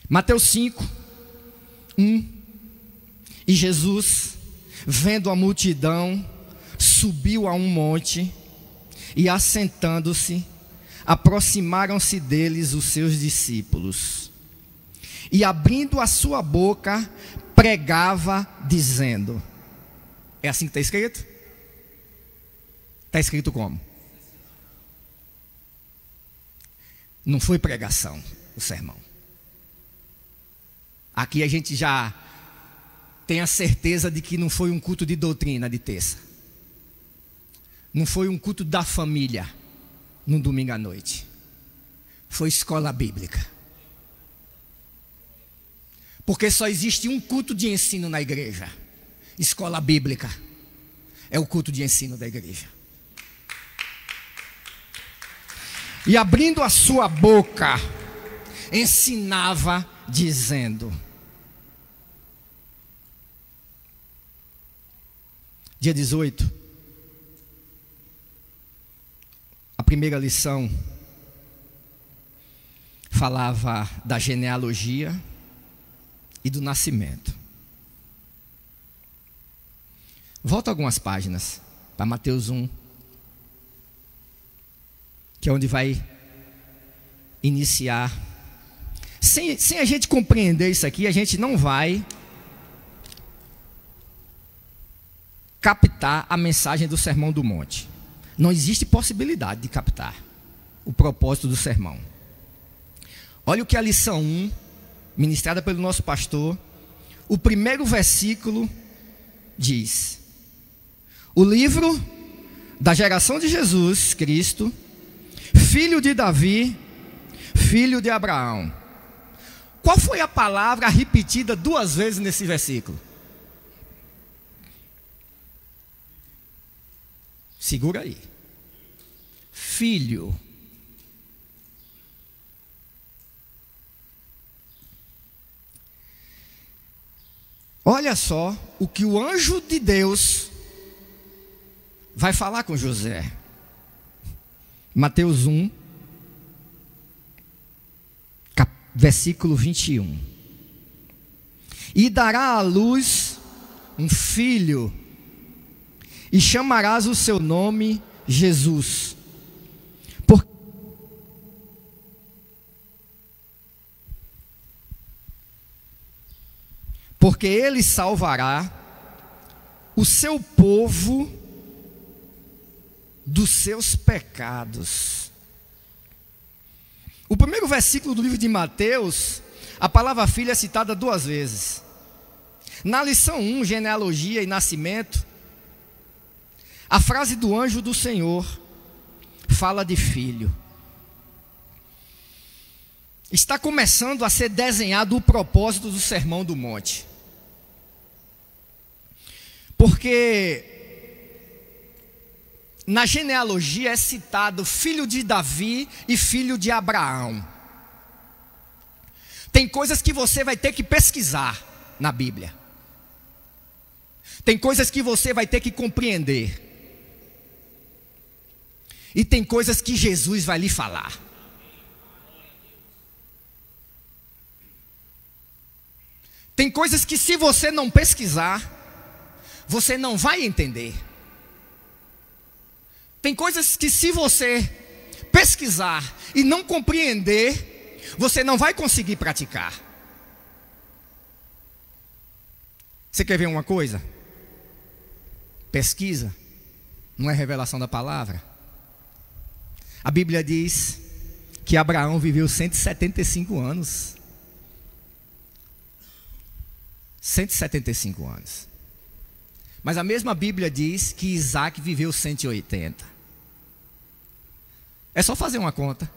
Mateus 5, 1. E Jesus, vendo a multidão, subiu a um monte e, assentando-se, aproximaram-se deles os seus discípulos. E, abrindo a sua boca, pregava, dizendo... É assim que está escrito? Está escrito como? Não foi pregação, o sermão. Aqui a gente já tem a certeza de que não foi um culto de doutrina de terça. Não foi um culto da família no domingo à noite. Foi escola bíblica. Porque só existe um culto de ensino na igreja. Escola bíblica. É o culto de ensino da igreja. E abrindo a sua boca, ensinava dizendo... Dia 18, a primeira lição falava da genealogia e do nascimento. Volta algumas páginas para Mateus 1, que é onde vai iniciar. Sem a gente compreender isso aqui, a gente não vai captar a mensagem do Sermão do Monte. Não existe possibilidade de captar o propósito do sermão. Olha o que a lição 1, ministrada pelo nosso pastor, o primeiro versículo diz: o livro da geração de Jesus Cristo, filho de Davi, filho de Abraão. Qual foi a palavra repetida 2 vezes nesse versículo? Segura aí. Filho. Olha só o que o anjo de Deus vai falar com José. Mateus 1, versículo 21. E dará à luz um filho, e chamarás o seu nome Jesus, porque ele salvará o seu povo dos seus pecados. O primeiro versículo do livro de Mateus, a palavra filho é citada 2 vezes. Na lição 1, genealogia e nascimento, a frase do anjo do Senhor fala de filho. Está começando a ser desenhado o propósito do Sermão do Monte. Porque na genealogia é citado filho de Davi e filho de Abraão. Tem coisas que você vai ter que pesquisar na Bíblia. Tem coisas que você vai ter que compreender. E tem coisas que Jesus vai lhe falar. Tem coisas que se você não pesquisar, você não vai entender. Tem coisas que se você pesquisar e não compreender, você não vai conseguir praticar. Você quer ver uma coisa? Pesquisa não é revelação da palavra. A Bíblia diz que Abraão viveu 175 anos. 175 anos. Mas a mesma Bíblia diz que Isaac viveu 180. É só fazer uma conta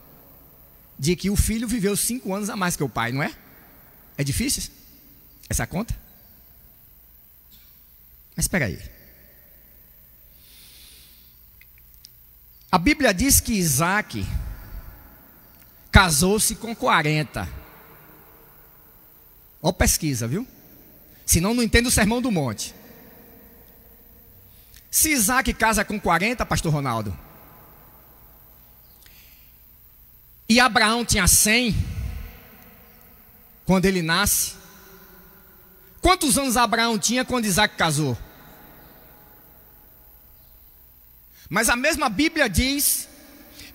de que o filho viveu 5 anos a mais que o pai, não é? É difícil essa conta? Mas espera aí. A Bíblia diz que Isaac casou-se com 40. Ó, pesquisa, viu? Senão não entende o Sermão do Monte. Se Isaac casa com 40, pastor Ronaldo, e Abraão tinha 100, quando ele nasce. Quantos anos Abraão tinha quando Isaac casou? Mas a mesma Bíblia diz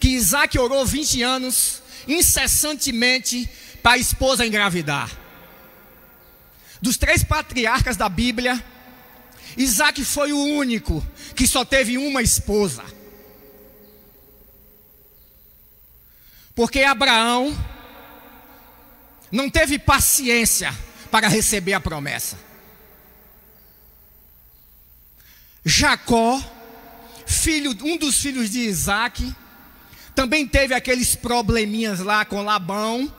que Isaac orou 20 anos, incessantemente, para a esposa engravidar. Dos 3 patriarcas da Bíblia, Isaac foi o único que só teve uma esposa. Porque Abraão não teve paciência para receber a promessa. Jacó, um dos filhos de Isaac, também teve aqueles probleminhas lá com Labão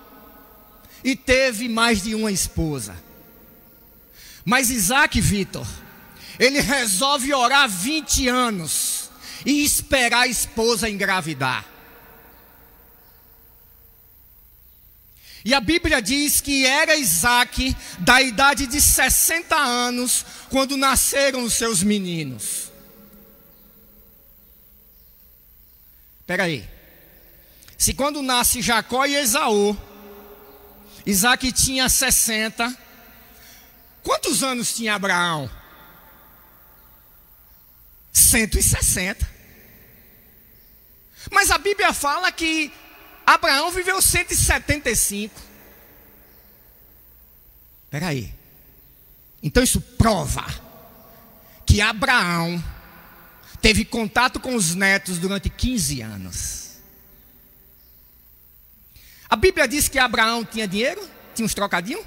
e teve mais de uma esposa. Mas Isaac, Vitor, ele resolve orar 20 anos e esperar a esposa engravidar. E a Bíblia diz que era Isaac da idade de 60 anos quando nasceram os seus meninos. Espera aí. Se quando nasce Jacó e Esaú, Isaac tinha 60, quantos anos tinha Abraão? 160. Mas a Bíblia fala que Abraão viveu 175. Espera aí. Então isso prova que Abraão teve contato com os netos durante 15 anos. A Bíblia diz que Abraão tinha dinheiro? Tinha uns trocadinhos?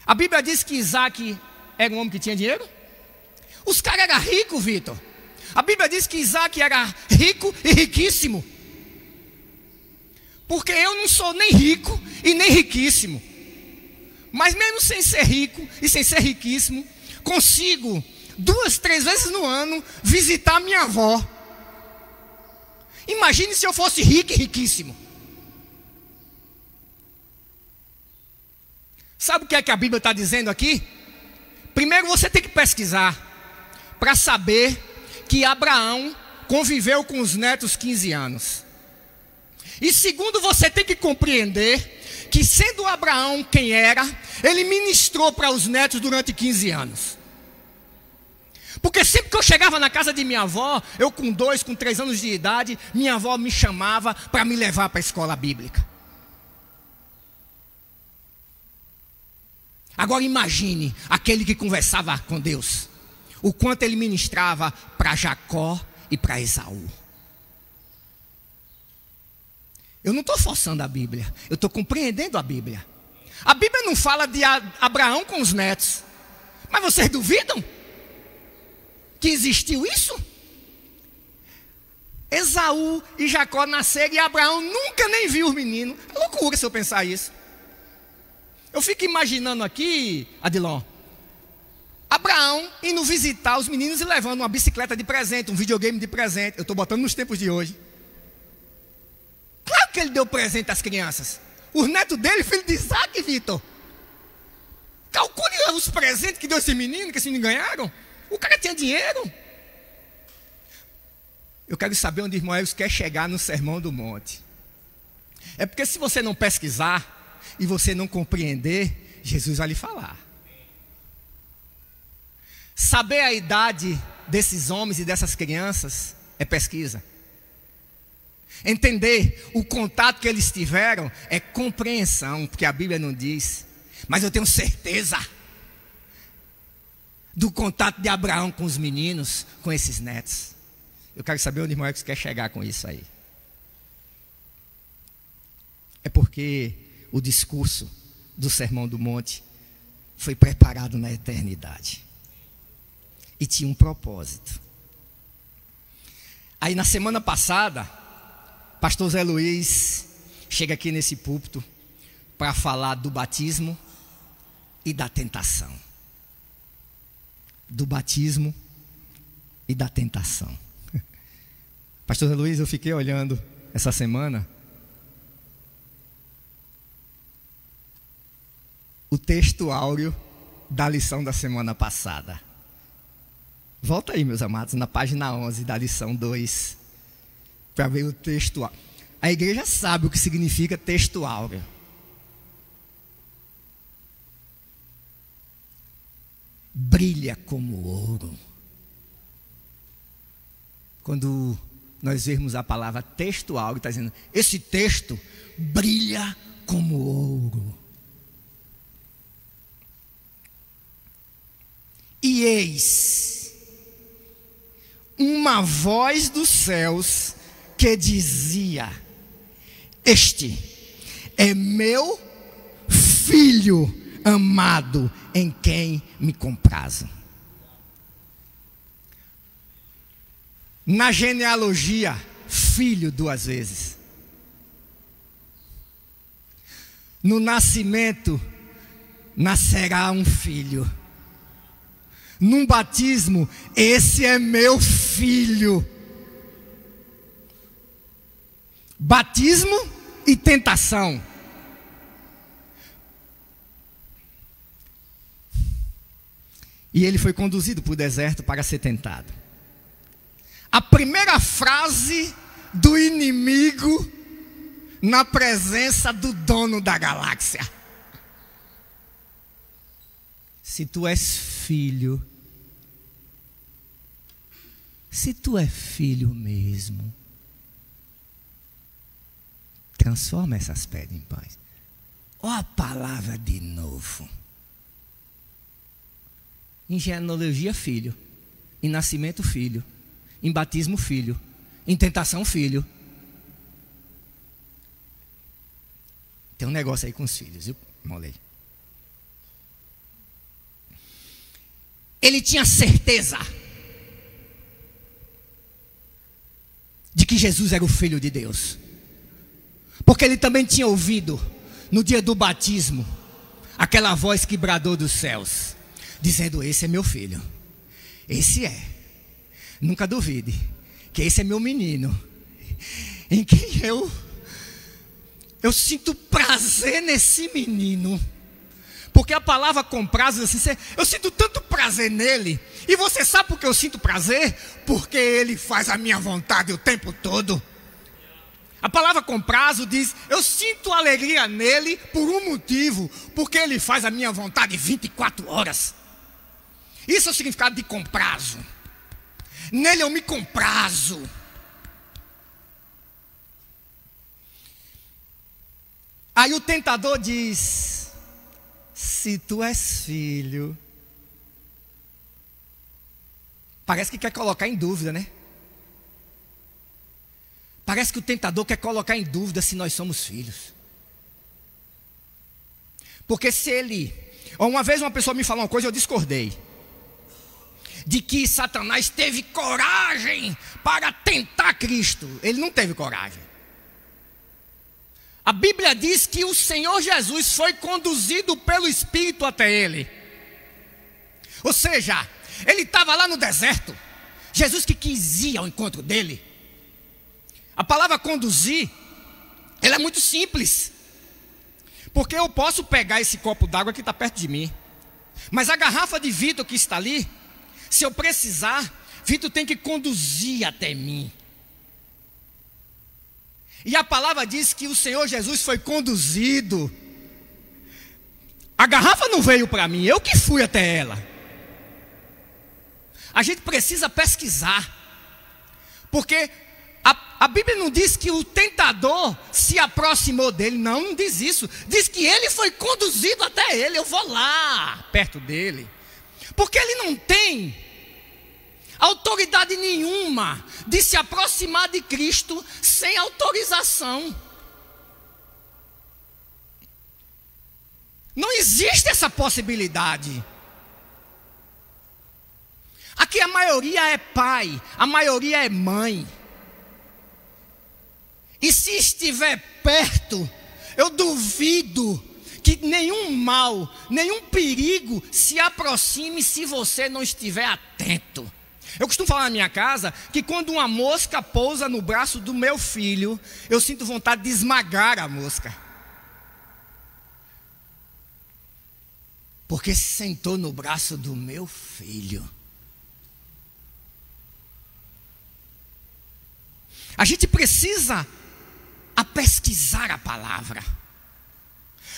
A Bíblia diz que Isaac era um homem que tinha dinheiro? Os caras eram ricos, Vitor. A Bíblia diz que Isaac era rico e riquíssimo. Porque eu não sou nem rico e nem riquíssimo. Mas mesmo sem ser rico e sem ser riquíssimo, consigo 2, 3 vezes no ano visitar minha avó. Imagine se eu fosse rico e riquíssimo. Sabe o que é que a Bíblia está dizendo aqui? Primeiro você tem que pesquisar para saber que Abraão conviveu com os netos 15 anos. E segundo, você tem que compreender que, sendo Abraão quem era, ele ministrou para os netos durante 15 anos. Porque sempre que eu chegava na casa de minha avó, eu com 2, com 3 anos de idade, minha avó me chamava para me levar para a escola bíblica. Agora imagine aquele que conversava com Deus, o quanto ele ministrava para Jacó e para Esaú. Eu não estou forçando a Bíblia, eu estou compreendendo a Bíblia. A Bíblia não fala de Abraão com os netos, mas vocês duvidam que existiu isso? Esaú e Jacó nasceram e Abraão nunca nem viu os meninos. É loucura se eu pensar isso. Eu fico imaginando aqui, Adilon, Abraão indo visitar os meninos e levando uma bicicleta de presente, um videogame de presente. Eu estou botando nos tempos de hoje. Claro que ele deu presente às crianças. Os netos dele, filho de Isaac, Vitor. Calcule os presentes que deu esse menino, que esses meninos ganharam. O cara tinha dinheiro. Eu quero saber onde irmão Elvis quer chegar no Sermão do Monte. É porque se você não pesquisar e você não compreender, Jesus vai lhe falar. Saber a idade desses homens e dessas crianças é pesquisa. Entender o contato que eles tiveram é compreensão, porque a Bíblia não diz. Mas eu tenho certeza do contato de Abraão com os meninos, com esses netos. Eu quero saber onde o irmão quer chegar com isso aí. É porque o discurso do Sermão do Monte foi preparado na eternidade. E tinha um propósito. Aí na semana passada, pastor Zé Luiz chega aqui nesse púlpito para falar do batismo e da tentação. Do batismo e da tentação. Pastor Zé Luiz, eu fiquei olhando essa semana o texto áureo da lição da semana passada. Volta aí, meus amados, na página 11 da lição 2, para ver o texto áureo. A igreja sabe o que significa texto áureo. brilha como ouro. Quando nós vemos a palavra textual, ele está dizendo, esse texto brilha como ouro. E eis uma voz dos céus que dizia: este é meu filho amado, em quem me comprazo. Na genealogia, filho 2 vezes. No nascimento, nascerá um filho. Num batismo, esse é meu filho. Batismo e tentação. E ele foi conduzido para o deserto para ser tentado. A primeira frase do inimigo na presença do dono da galáxia: se tu és filho, se tu é filho mesmo, transforma essas pedras em pães. Olha a palavra de novo. Em genealogia, filho. Em nascimento, filho. Em batismo, filho. Em tentação, filho. Tem um negócio aí com os filhos, viu? Molei. Ele tinha certeza de que Jesus era o Filho de Deus. Porque ele também tinha ouvido, no dia do batismo, aquela voz que bradou dos céus, dizendo: esse é meu filho. Esse é. Nunca duvide que esse é meu menino, em quem eu sinto prazer nesse menino. Porque a palavra comprazo, assim, eu sinto tanto prazer nele. E você sabe por que eu sinto prazer? Porque ele faz a minha vontade o tempo todo. A palavra comprazo diz: eu sinto alegria nele por um motivo, porque ele faz a minha vontade 24 horas. Isso é o significado de comprazo. Nele eu me comprazo. Aí o tentador diz: se tu és filho. Parece que quer colocar em dúvida, né? Parece que o tentador quer colocar em dúvida se nós somos filhos. Porque se ele... Uma vez uma pessoa me falou uma coisa e eu discordei. De que Satanás teve coragem para tentar Cristo. Ele não teve coragem. A Bíblia diz que o Senhor Jesus foi conduzido pelo Espírito até ele. Ou seja, ele estava lá no deserto. Jesus que quis ir ao encontro dele. A palavra conduzir, ela é muito simples. Porque eu posso pegar esse copo d'água que está perto de mim. Mas a garrafa de vidro que está ali, se eu precisar, Vitor tem que conduzir até mim. E a palavra diz que o Senhor Jesus foi conduzido. A garrafa não veio para mim, eu que fui até ela. A gente precisa pesquisar. Porque a Bíblia não diz que o tentador se aproximou dele. Não diz isso. Diz que ele foi conduzido até ele. Eu vou lá, perto dele. Porque ele não tem autoridade nenhuma de se aproximar de Cristo sem autorização. Não existe essa possibilidade. Aqui a maioria é pai, a maioria é mãe. E se estiver perto, eu duvido que nenhum mal, nenhum perigo se aproxime se você não estiver atento. Eu costumo falar na minha casa que quando uma mosca pousa no braço do meu filho, eu sinto vontade de esmagar a mosca. Porque se sentou no braço do meu filho. A gente precisa pesquisar a palavra.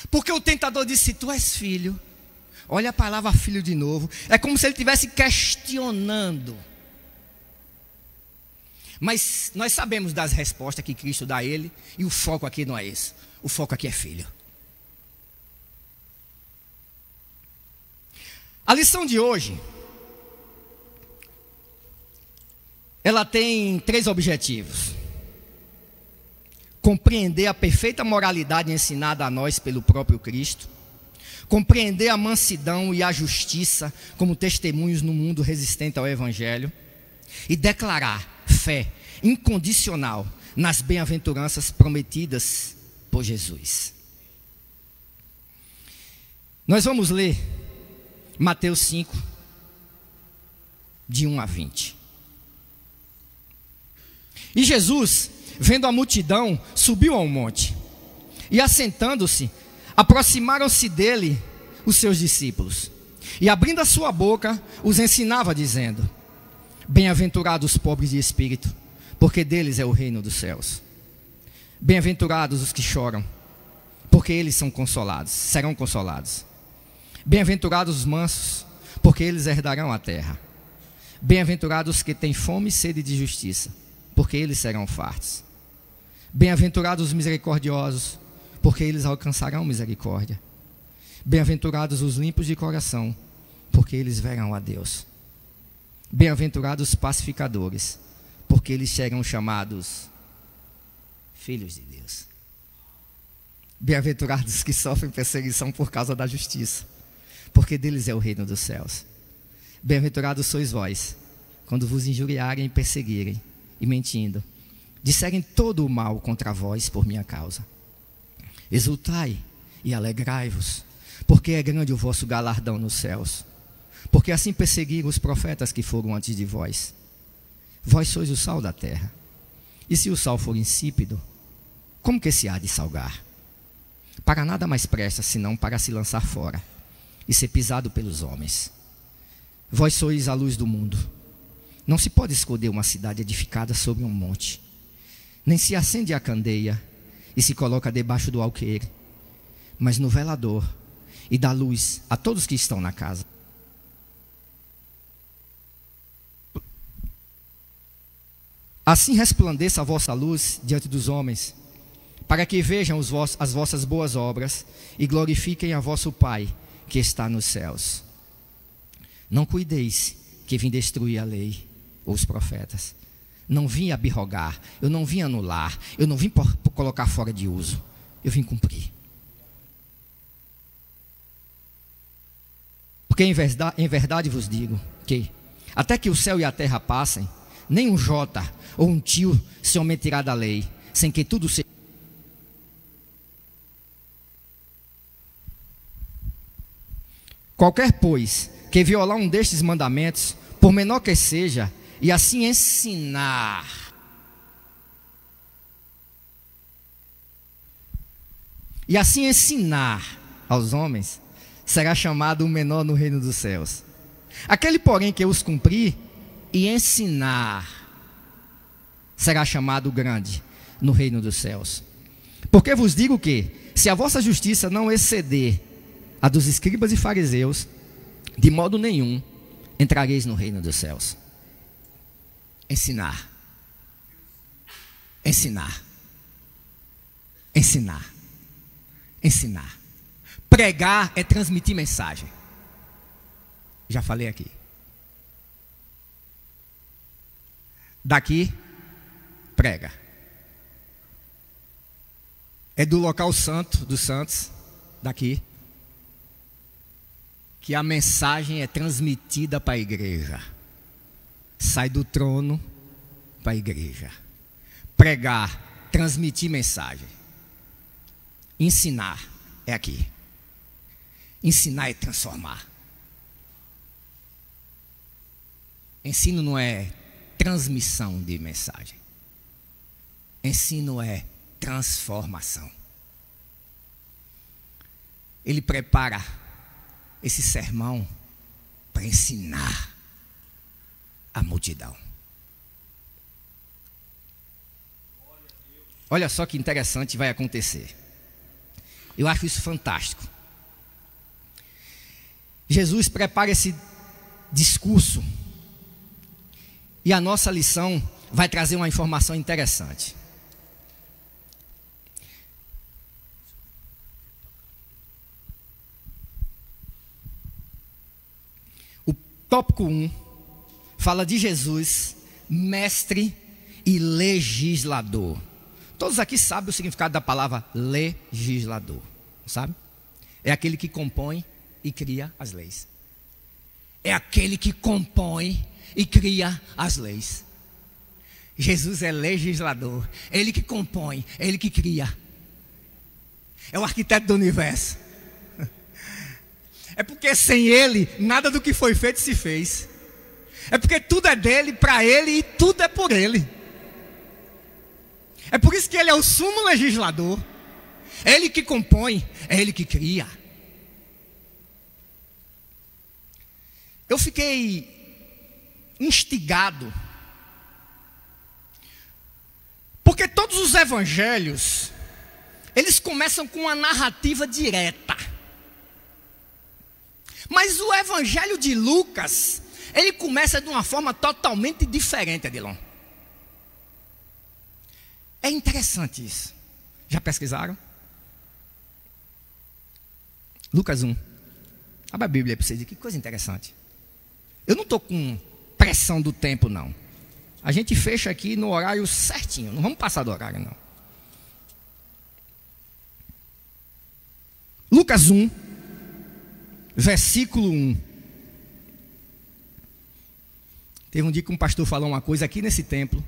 Porque o tentador disse: tu és filho, Olha a palavra filho de novo. É como se ele estivesse questionando. Mas nós sabemos das respostas que Cristo dá a ele. E o foco aqui não é esse. O foco aqui é filho. A lição de hoje, ela tem 3 objetivos. Compreender a perfeita moralidade ensinada a nós pelo próprio Cristo. Compreender a mansidão e a justiça como testemunhos no mundo resistente ao Evangelho. E declarar fé incondicional nas bem-aventuranças prometidas por Jesus. Nós vamos ler Mateus 5, de 1 a 20. E Jesus, vendo a multidão, subiu ao monte. E assentando-se, aproximaram-se dele os seus discípulos. E abrindo a sua boca, os ensinava, dizendo: Bem-aventurados os pobres de espírito, porque deles é o reino dos céus. Bem-aventurados os que choram, porque eles serão consolados. Bem-aventurados os mansos, porque eles herdarão a terra. Bem-aventurados os que têm fome e sede de justiça, porque eles serão fartos. Bem-aventurados os misericordiosos, porque eles alcançarão misericórdia. Bem-aventurados os limpos de coração, porque eles verão a Deus. Bem-aventurados os pacificadores, porque eles serão chamados filhos de Deus. Bem-aventurados os que sofrem perseguição por causa da justiça, porque deles é o reino dos céus. Bem-aventurados sois vós, quando vos injuriarem e perseguirem, e mentindo, disserem todo o mal contra vós por minha causa. Exultai e alegrai-vos, porque é grande o vosso galardão nos céus. Porque assim perseguiram os profetas que foram antes de vós. Vós sois o sal da terra. E se o sal for insípido, como que se há de salgar? Para nada mais presta, senão para se lançar fora e ser pisado pelos homens. Vós sois a luz do mundo. Não se pode esconder uma cidade edificada sobre um monte, nem se acende a candeia e se coloca debaixo do alqueire, mas no velador, e dá luz a todos que estão na casa. Assim resplandeça a vossa luz diante dos homens, para que vejam as vossas boas obras e glorifiquem a vosso Pai que está nos céus. Não cuideis que vim destruir a lei ou os profetas. Não vim abrogar, eu não vim anular, eu não vim colocar fora de uso, eu vim cumprir. Porque em verdade vos digo que, até que o céu e a terra passem, nem um jota ou um tio se omitirá da lei, sem que tudo seja. Qualquer, pois, que violar um destes mandamentos, por menor que seja, e assim ensinar aos homens, será chamado o menor no reino dos céus. Aquele, porém, que os cumprir e ensinar, será chamado grande no reino dos céus. Porque vos digo que, se a vossa justiça não exceder a dos escribas e fariseus, de modo nenhum entrareis no reino dos céus. Ensinar. Pregar é transmitir mensagem. Já falei aqui. Daqui, prega. É do local santo, dos santos, daqui, que a mensagem é transmitida para a igreja. Sai do trono para a igreja. Pregar, transmitir mensagem. Ensinar é aqui. Ensinar é transformar. Ensino não é transmissão de mensagem. Ensino é transformação. Ele prepara esse sermão para ensinar a multidão. Olha só que interessante vai acontecer. Eu acho isso fantástico. Jesus prepara esse discurso e a nossa lição vai trazer uma informação interessante. O tópico 1 fala de Jesus, mestre e legislador. Todos aqui sabem o significado da palavra legislador, sabe? É aquele que compõe e cria as leis. É aquele que compõe e cria as leis. Jesus é legislador, é Ele que compõe, é Ele que cria. É o arquiteto do universo. É porque sem Ele, nada do que foi feito se fez. É porque tudo é dele, para Ele e tudo é por Ele. É por isso que Ele é o sumo legislador. É Ele que compõe, é Ele que cria. Eu fiquei instigado, porque todos os evangelhos, eles começam com uma narrativa direta. Mas o evangelho de Lucas, ele começa de uma forma totalmente diferente, Adilon. É interessante isso. Já pesquisaram? Lucas 1. Abra a Bíblia para vocês, que coisa interessante. Eu não estou com pressão do tempo, não. A gente fecha aqui no horário certinho. Não vamos passar do horário, não. Lucas 1, versículo 1. Teve um dia que um pastor falou uma coisa aqui nesse templo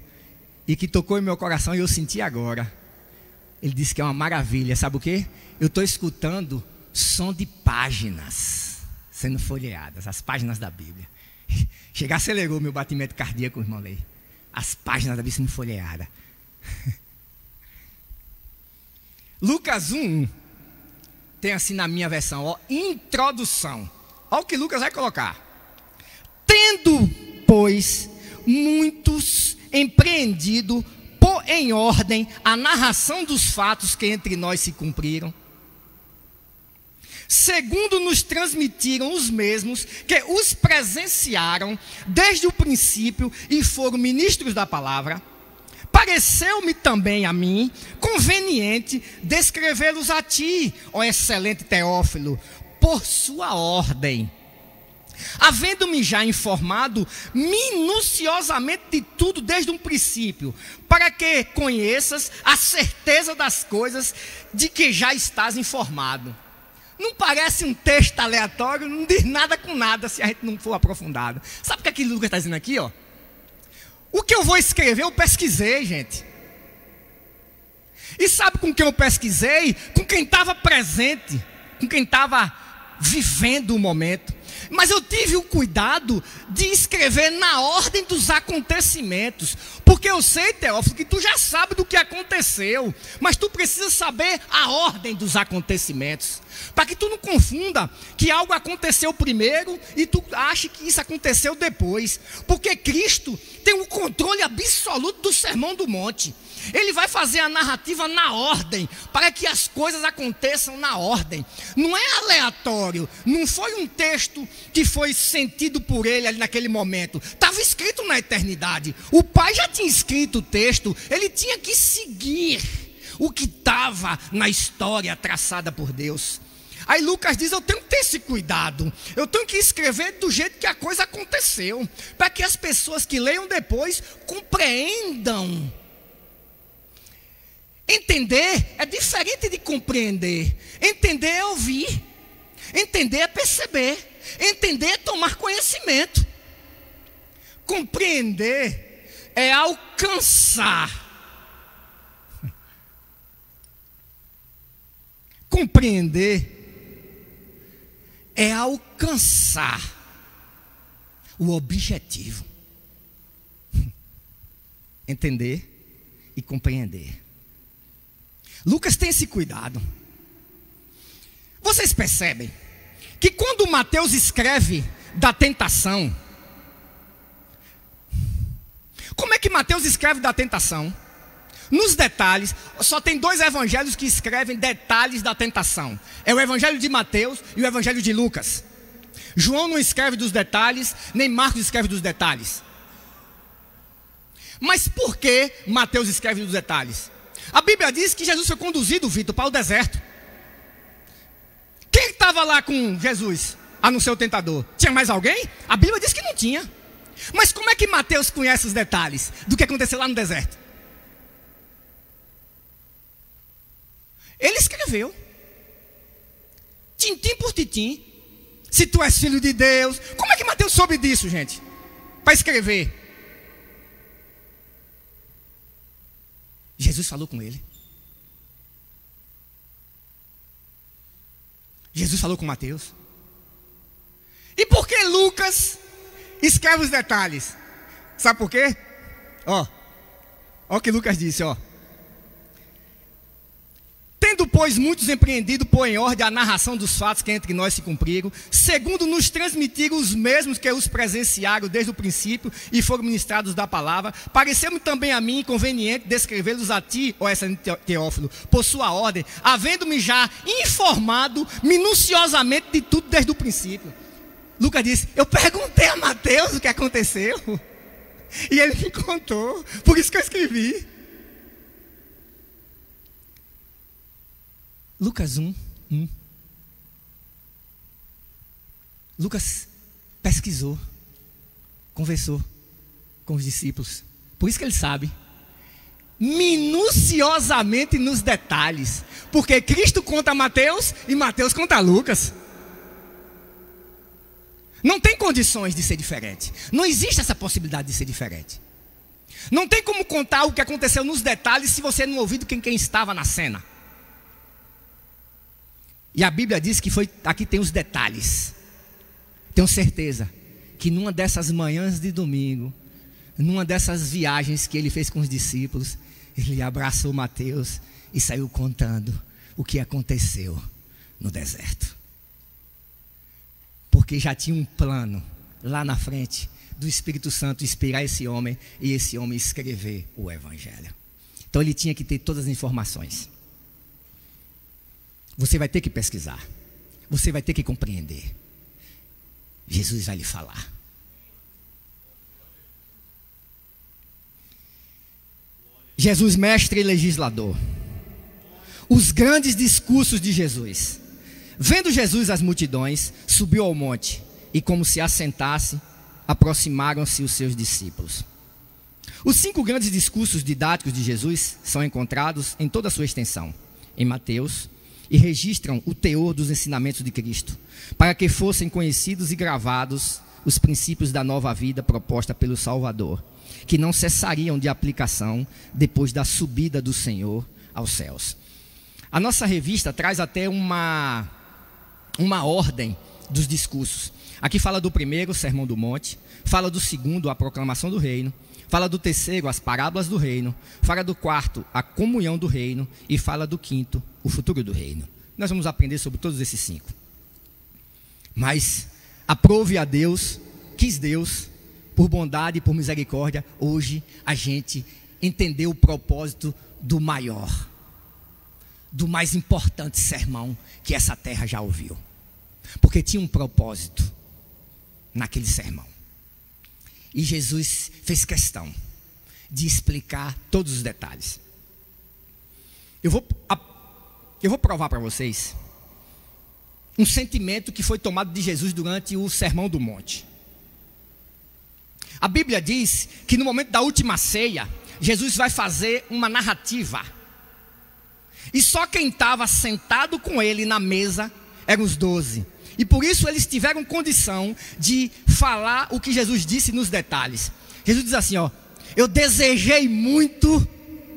e que tocou em meu coração e eu senti agora. Ele disse que é uma maravilha. Sabe o quê? Eu estou escutando som de páginas sendo folheadas, as páginas da Bíblia. Chega, acelerou meu batimento cardíaco, irmão Lei. As páginas da Bíblia sendo folheadas. Lucas 1, tem assim na minha versão, ó, introdução. Olha o que Lucas vai colocar. Tendo, pois, muitos empreendido, pôr em ordem a narração dos fatos que entre nós se cumpriram, segundo nos transmitiram os mesmos que os presenciaram desde o princípio e foram ministros da palavra, pareceu-me também a mim conveniente descrevê-los a ti, ó excelente Teófilo, por sua ordem, havendo-me já informado minuciosamente de tudo desde um princípio, para que conheças a certeza das coisas de que já estás informado. Não parece um texto aleatório, não diz nada com nada se a gente não for aprofundado. Sabe o que aquele Lucas está dizendo aqui, ó? O que eu vou escrever, eu pesquisei, gente. E sabe com quem eu pesquisei? Com quem estava presente, com quem estava vivendo o momento. Mas eu tive o cuidado de escrever na ordem dos acontecimentos. Porque eu sei, Teófilo, que tu já sabe do que aconteceu. Mas tu precisa saber a ordem dos acontecimentos. Para que tu não confunda que algo aconteceu primeiro e tu ache que isso aconteceu depois. Porque Cristo tem o controle absoluto do Sermão do Monte. Ele vai fazer a narrativa na ordem, para que as coisas aconteçam na ordem. Não é aleatório, não foi um texto que foi sentido por ele ali naquele momento. Estava escrito na eternidade. O Pai já tinha escrito o texto, ele tinha que seguir o que estava na história traçada por Deus. Aí Lucas diz, eu tenho que ter esse cuidado, eu tenho que escrever do jeito que a coisa aconteceu, para que as pessoas que leiam depois compreendam. Entender é diferente de compreender. Entender é ouvir, entender é perceber, entender é tomar conhecimento. Compreender é alcançar. Compreender é alcançar o objetivo. Entender e compreender. Lucas tem esse cuidado. Vocês percebem que quando Mateus escreve da tentação, como é que Mateus escreve da tentação? Nos detalhes, só tem 2 evangelhos que escrevem detalhes da tentação. É o evangelho de Mateus e o evangelho de Lucas. João não escreve dos detalhes, nem Marcos escreve dos detalhes. Mas por que Mateus escreve dos detalhes? A Bíblia diz que Jesus foi conduzido, Vitor, para o deserto. Quem estava lá com Jesus, a não ser o tentador? Tinha mais alguém? A Bíblia diz que não tinha. Mas como é que Mateus conhece os detalhes do que aconteceu lá no deserto? Ele escreveu, tintim por tintim. Se tu és filho de Deus. Como é que Mateus soube disso, gente? Para escrever. Jesus falou com ele. Jesus falou com Mateus. E por que Lucas escreve os detalhes? Sabe por quê? Ó o que Lucas disse, ó. Tendo, pois, muitos empreendido pôr em ordem a narração dos fatos que entre nós se cumpriram, segundo nos transmitiram os mesmos que os presenciaram desde o princípio e foram ministrados da palavra, pareceu-me também a mim conveniente descrevê-los a ti, ó Teófilo, por sua ordem, havendo-me já informado minuciosamente de tudo desde o princípio. Lucas disse, eu perguntei a Mateus o que aconteceu, e ele me contou, por isso que eu escrevi. Lucas 1. Lucas pesquisou, conversou com os discípulos. Por isso que ele sabe, minuciosamente nos detalhes. Porque Cristo conta a Mateus e Mateus conta a Lucas. Não tem condições de ser diferente. Não existe essa possibilidade de ser diferente. Não tem como contar o que aconteceu nos detalhes se você não ouviu quem estava na cena. E a Bíblia diz que aqui tem os detalhes. Tenho certeza que numa dessas manhãs de domingo, numa dessas viagens que ele fez com os discípulos, ele abraçou Mateus e saiu contando o que aconteceu no deserto. Porque já tinha um plano lá na frente do Espírito Santo inspirar esse homem e esse homem escrever o Evangelho. Então ele tinha que ter todas as informações. Você vai ter que pesquisar. Você vai ter que compreender. Jesus vai lhe falar. Jesus, mestre e legislador. Os grandes discursos de Jesus. Vendo Jesus as multidões, subiu ao monte e, como se assentasse, aproximaram-se os seus discípulos. Os 5 grandes discursos didáticos de Jesus são encontrados em toda a sua extensão, em Mateus, e registram o teor dos ensinamentos de Cristo, para que fossem conhecidos e gravados os princípios da nova vida proposta pelo Salvador, que não cessariam de aplicação depois da subida do Senhor aos céus. A nossa revista traz até uma ordem dos discursos. Aqui fala do primeiro, o Sermão do Monte, fala do segundo, a proclamação do reino, fala do terceiro, as parábolas do reino, fala do quarto, a comunhão do reino, e fala do quinto, o futuro do reino. Nós vamos aprender sobre todos esses 5. Mas aprove a Deus, quis Deus, por bondade e por misericórdia, hoje a gente entendeu o propósito do maior, do mais importante sermão que essa terra já ouviu. Porque tinha um propósito naquele sermão. E Jesus fez questão de explicar todos os detalhes. Eu vou provar para vocês um sentimento que foi tomado de Jesus durante o Sermão do Monte. A Bíblia diz que no momento da última ceia, Jesus vai fazer uma narrativa. E só quem estava sentado com ele na mesa eram os 12. E por isso eles tiveram condição de falar o que Jesus disse nos detalhes. Jesus diz assim, ó: eu desejei muito,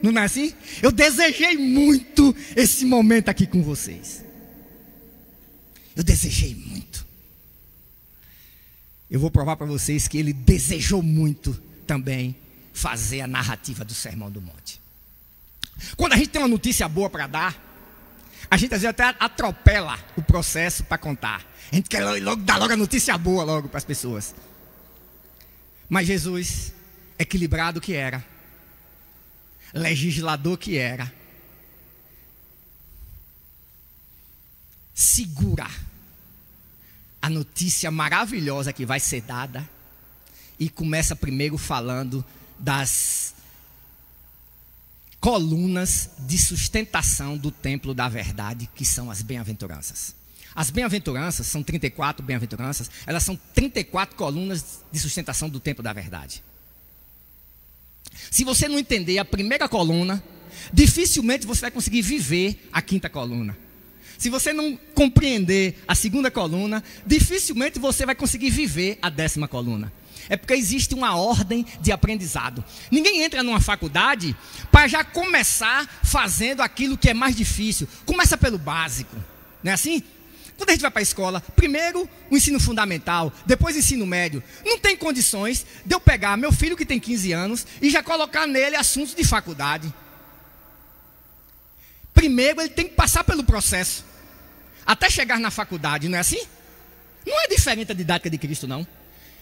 não é assim? Eu desejei muito esse momento aqui com vocês. Eu desejei muito. Eu vou provar para vocês que ele desejou muito também fazer a narrativa do Sermão do Monte. Quando a gente tem uma notícia boa para dar, a gente às vezes até atropela o processo para contar. A gente quer logo dar a notícia boa logo para as pessoas. Mas Jesus, equilibrado que era, legislador que era, segura a notícia maravilhosa que vai ser dada, e começa primeiro falando das colunas de sustentação do templo da verdade, que são as bem-aventuranças. As bem-aventuranças, são 34 bem-aventuranças, elas são 34 colunas de sustentação do templo da verdade. Se você não entender a primeira coluna, dificilmente você vai conseguir viver a quinta coluna. Se você não compreender a segunda coluna, dificilmente você vai conseguir viver a 10ª coluna. É porque existe uma ordem de aprendizado. Ninguém entra numa faculdade para já começar fazendo aquilo que é mais difícil. Começa pelo básico, não é assim? Quando a gente vai para a escola, primeiro o ensino fundamental, depois o ensino médio, não tem condições de eu pegar meu filho que tem 15 anos e já colocar nele assuntos de faculdade. Primeiro ele tem que passar pelo processo, até chegar na faculdade, não é assim? Não é diferente da didática de Cristo, não.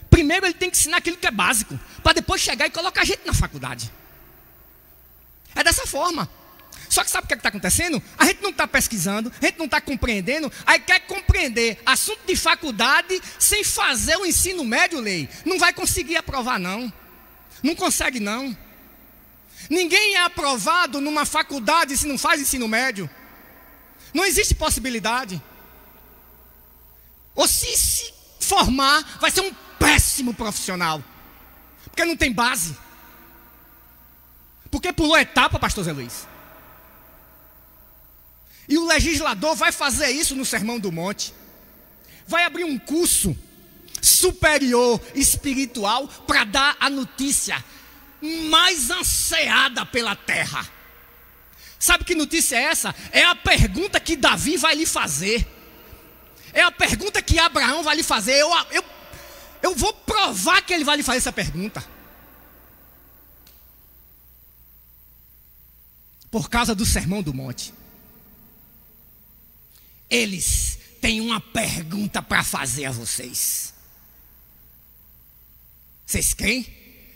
Primeiro ele tem que ensinar aquilo que é básico, para depois chegar e colocar a gente na faculdade. É dessa forma. Só que sabe o que está acontecendo? A gente não está pesquisando, a gente não está compreendendo, aí quer compreender assunto de faculdade sem fazer o ensino médio, lei. Não vai conseguir aprovar, não. Não consegue, não. Ninguém é aprovado numa faculdade se não faz ensino médio. Não existe possibilidade. Ou se formar, vai ser um péssimo profissional, porque não tem base, porque pulou etapa, pastor Zé Luiz. E o legislador vai fazer isso no Sermão do Monte, vai abrir um curso superior espiritual para dar a notícia mais ansiada pela terra. Sabe que notícia é essa? É a pergunta que Davi vai lhe fazer, é a pergunta que Abraão vai lhe fazer. Eu vou provar que ele vai lhe fazer essa pergunta. Por causa do Sermão do Monte. Eles têm uma pergunta para fazer a vocês. Vocês creem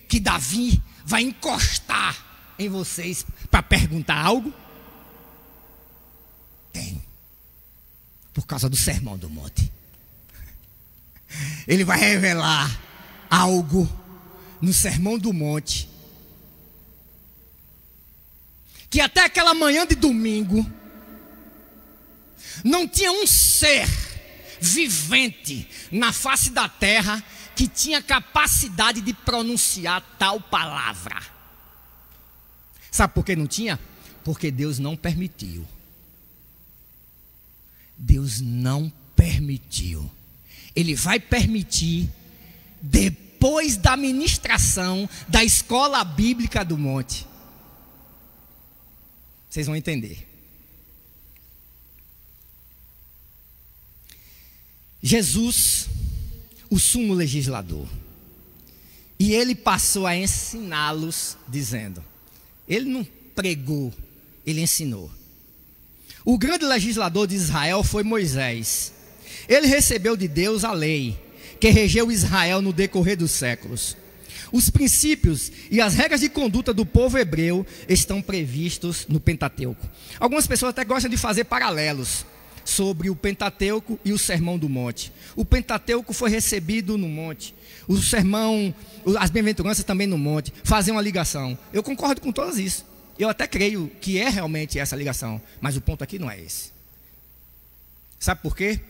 que Davi vai encostar em vocês para perguntar algo? Tem. Por causa do Sermão do Monte. Ele vai revelar algo no Sermão do Monte, que até aquela manhã de domingo não tinha um ser vivente na face da terra que tinha capacidade de pronunciar tal palavra. Sabe por que não tinha? Porque Deus não permitiu. Deus não permitiu. Ele vai permitir depois da ministração da escola bíblica do monte. Vocês vão entender. Jesus, o sumo legislador, e ele passou a ensiná-los dizendo, ele não pregou, ele ensinou. O grande legislador de Israel foi Moisés. Ele recebeu de Deus a lei que regeu Israel no decorrer dos séculos. Os princípios e as regras de conduta do povo hebreu estão previstos no Pentateuco. Algumas pessoas até gostam de fazer paralelos sobre o Pentateuco e o Sermão do Monte. O Pentateuco foi recebido no monte, o sermão, as bem-aventuranças também no monte. Fazer uma ligação. Eu concordo com todas isso. Eu até creio que é realmente essa ligação, mas o ponto aqui não é esse. Sabe por quê?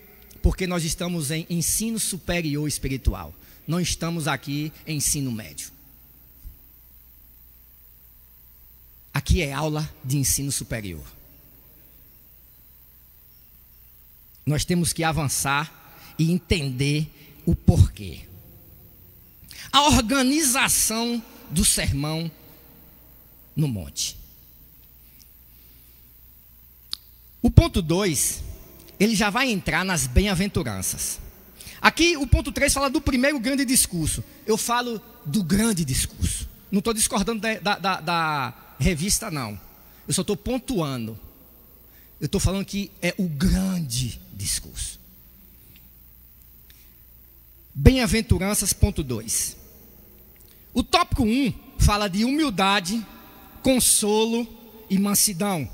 Porque nós estamos em ensino superior espiritual. Não estamos aqui em ensino médio. Aqui é aula de ensino superior. Nós temos que avançar e entender o porquê. A organização do sermão no monte. O ponto 2, ele já vai entrar nas bem-aventuranças. Aqui o ponto 3 fala do primeiro grande discurso. Eu falo do grande discurso. Não estou discordando da revista, não. Eu só estou pontuando. Eu estou falando que é o grande discurso. Bem-aventuranças, ponto 2. O tópico 1 fala de humildade, consolo e mansidão.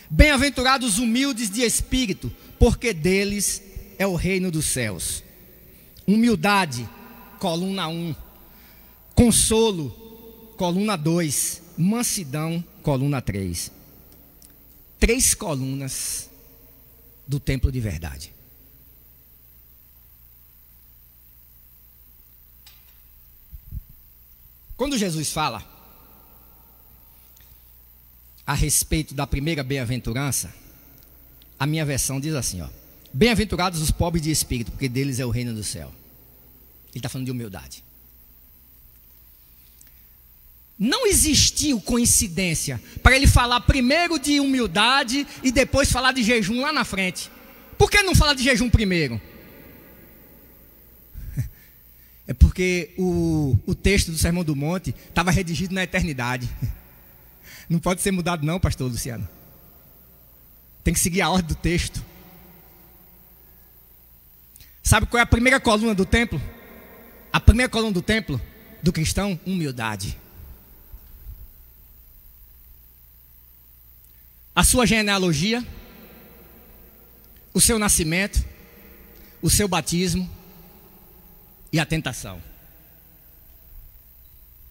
Bem-aventurados humildes de espírito, porque deles é o reino dos céus. Humildade, coluna 1. Consolo, coluna 2. Mansidão, coluna 3. 3 colunas do templo de verdade. Quando Jesus fala a respeito da primeira bem-aventurança, a minha versão diz assim, ó: bem-aventurados os pobres de espírito, porque deles é o reino do céu. Ele está falando de humildade. Não existiu coincidência para ele falar primeiro de humildade e depois falar de jejum lá na frente. Por que não falar de jejum primeiro? É porque o texto do Sermão do Monte estava redigido na eternidade. Não pode ser mudado não, pastor Luciano. Tem que seguir a ordem do texto. Sabe qual é a primeira coluna do templo? A primeira coluna do templo do cristão? Humildade. A sua genealogia, o seu nascimento, o seu batismo e a tentação.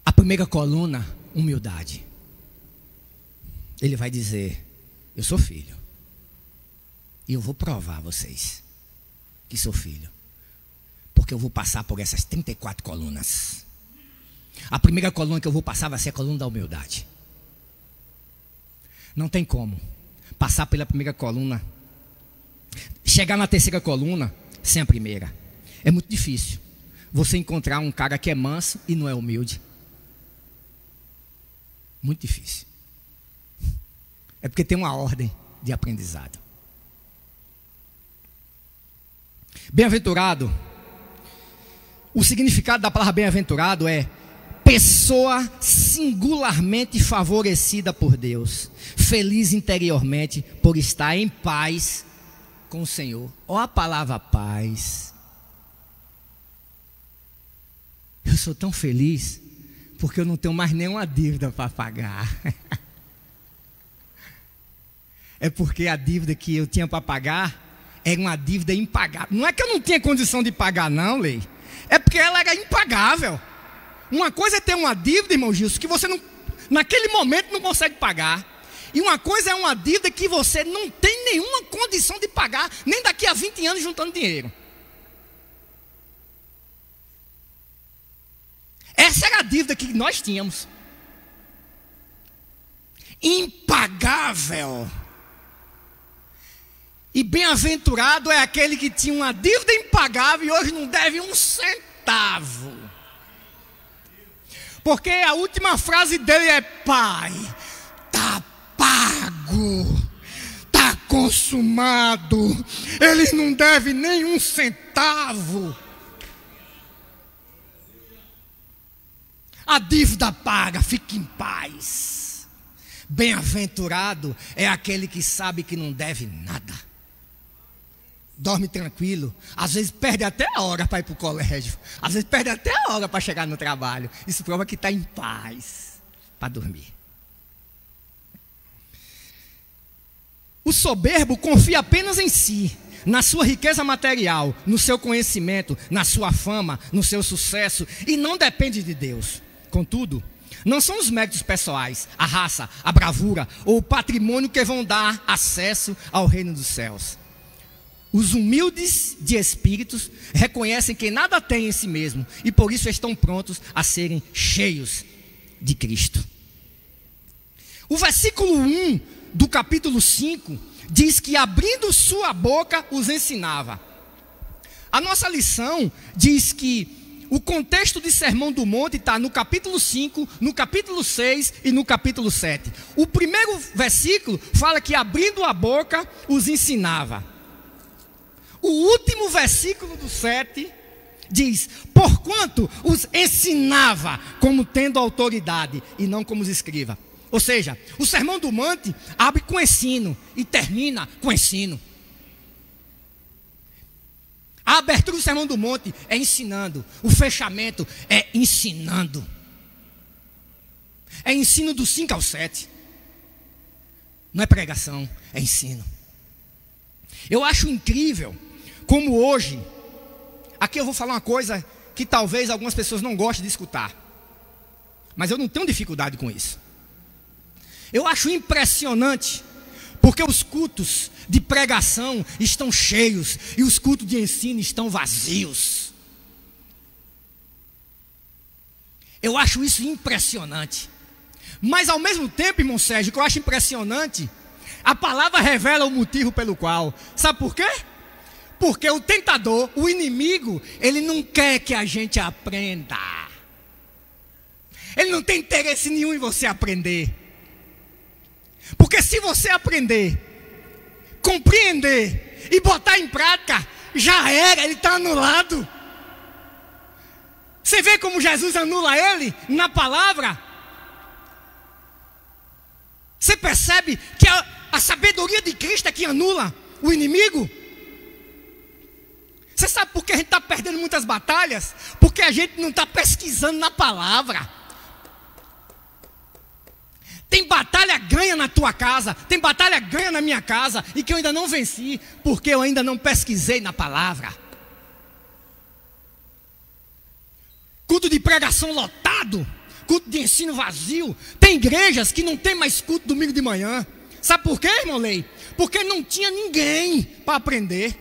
A primeira coluna, humildade. Ele vai dizer: eu sou filho, e eu vou provar a vocês que sou filho, porque eu vou passar por essas 34 colunas. A primeira coluna que eu vou passar vai ser a coluna da humildade. Não tem como passar pela primeira coluna, chegar na terceira coluna sem a primeira. É muito difícil você encontrar um cara que é manso e não é humilde. Muito difícil. É porque tem uma ordem de aprendizado. Bem-aventurado, o significado da palavra bem-aventurado é pessoa singularmente favorecida por Deus, feliz interiormente por estar em paz com o Senhor. Olha a palavra paz. Eu sou tão feliz porque eu não tenho mais nenhuma dívida para pagar. É porque a dívida que eu tinha para pagar era uma dívida impagável. Não é que eu não tinha condição de pagar não, Lei. É porque ela era impagável. Uma coisa é ter uma dívida, irmão Gilson, que você não, naquele momento não consegue pagar. E uma coisa é uma dívida que você não tem nenhuma condição de pagar, nem daqui a 20 anos juntando dinheiro. Essa era a dívida que nós tínhamos. Impagável. E bem-aventurado é aquele que tinha uma dívida impagável e hoje não deve um centavo. Porque a última frase dele é: Pai, está pago, está consumado, ele não deve nem um centavo. A dívida paga, fique em paz. Bem-aventurado é aquele que sabe que não deve nada. Dorme tranquilo, às vezes perde até a hora para ir para o colégio, às vezes perde até a hora para chegar no trabalho. Isso prova que está em paz para dormir. O soberbo confia apenas em si, na sua riqueza material, no seu conhecimento, na sua fama, no seu sucesso, e não depende de Deus. Contudo, não são os méritos pessoais, a raça, a bravura ou o patrimônio que vão dar acesso ao reino dos céus. Os humildes de espíritos reconhecem que nada têm em si mesmo e por isso estão prontos a serem cheios de Cristo. O versículo 1 do capítulo 5 diz que abrindo sua boca os ensinava. A nossa lição diz que o contexto de Sermão do Monte está no capítulo 5, no capítulo 6 e no capítulo 7. O primeiro versículo fala que abrindo a boca os ensinava. O último versículo do 7 diz: porquanto os ensinava como tendo autoridade e não como os escriba. Ou seja, o Sermão do Monte abre com ensino e termina com ensino. A abertura do Sermão do Monte é ensinando, o fechamento é ensinando. É ensino do 5 ao 7. Não é pregação, é ensino. Eu acho incrível Como hoje, aqui eu vou falar uma coisa que talvez algumas pessoas não gostem de escutar, mas eu não tenho dificuldade com isso. Eu acho impressionante, porque os cultos de pregação estão cheios e os cultos de ensino estão vazios. Eu acho isso impressionante. Mas ao mesmo tempo, irmão Sérgio, que eu acho impressionante, a palavra revela o motivo pelo qual. Sabe por quê? Porque o tentador, o inimigo, ele não quer que a gente aprenda. Ele não tem interesse nenhum em você aprender. Porque se você aprender, compreender e botar em prática, já era, ele está anulado. Você vê como Jesus anula ele na palavra? Você percebe que a sabedoria de Cristo é que anula o inimigo? Você sabe por que a gente está perdendo muitas batalhas? Porque a gente não está pesquisando na palavra. Tem batalha ganha na tua casa, tem batalha ganha na minha casa, e que eu ainda não venci, porque eu ainda não pesquisei na palavra. Culto de pregação lotado, culto de ensino vazio. Tem igrejas que não tem mais culto domingo de manhã. Sabe por quê, irmão Lei? Porque não tinha ninguém para aprender.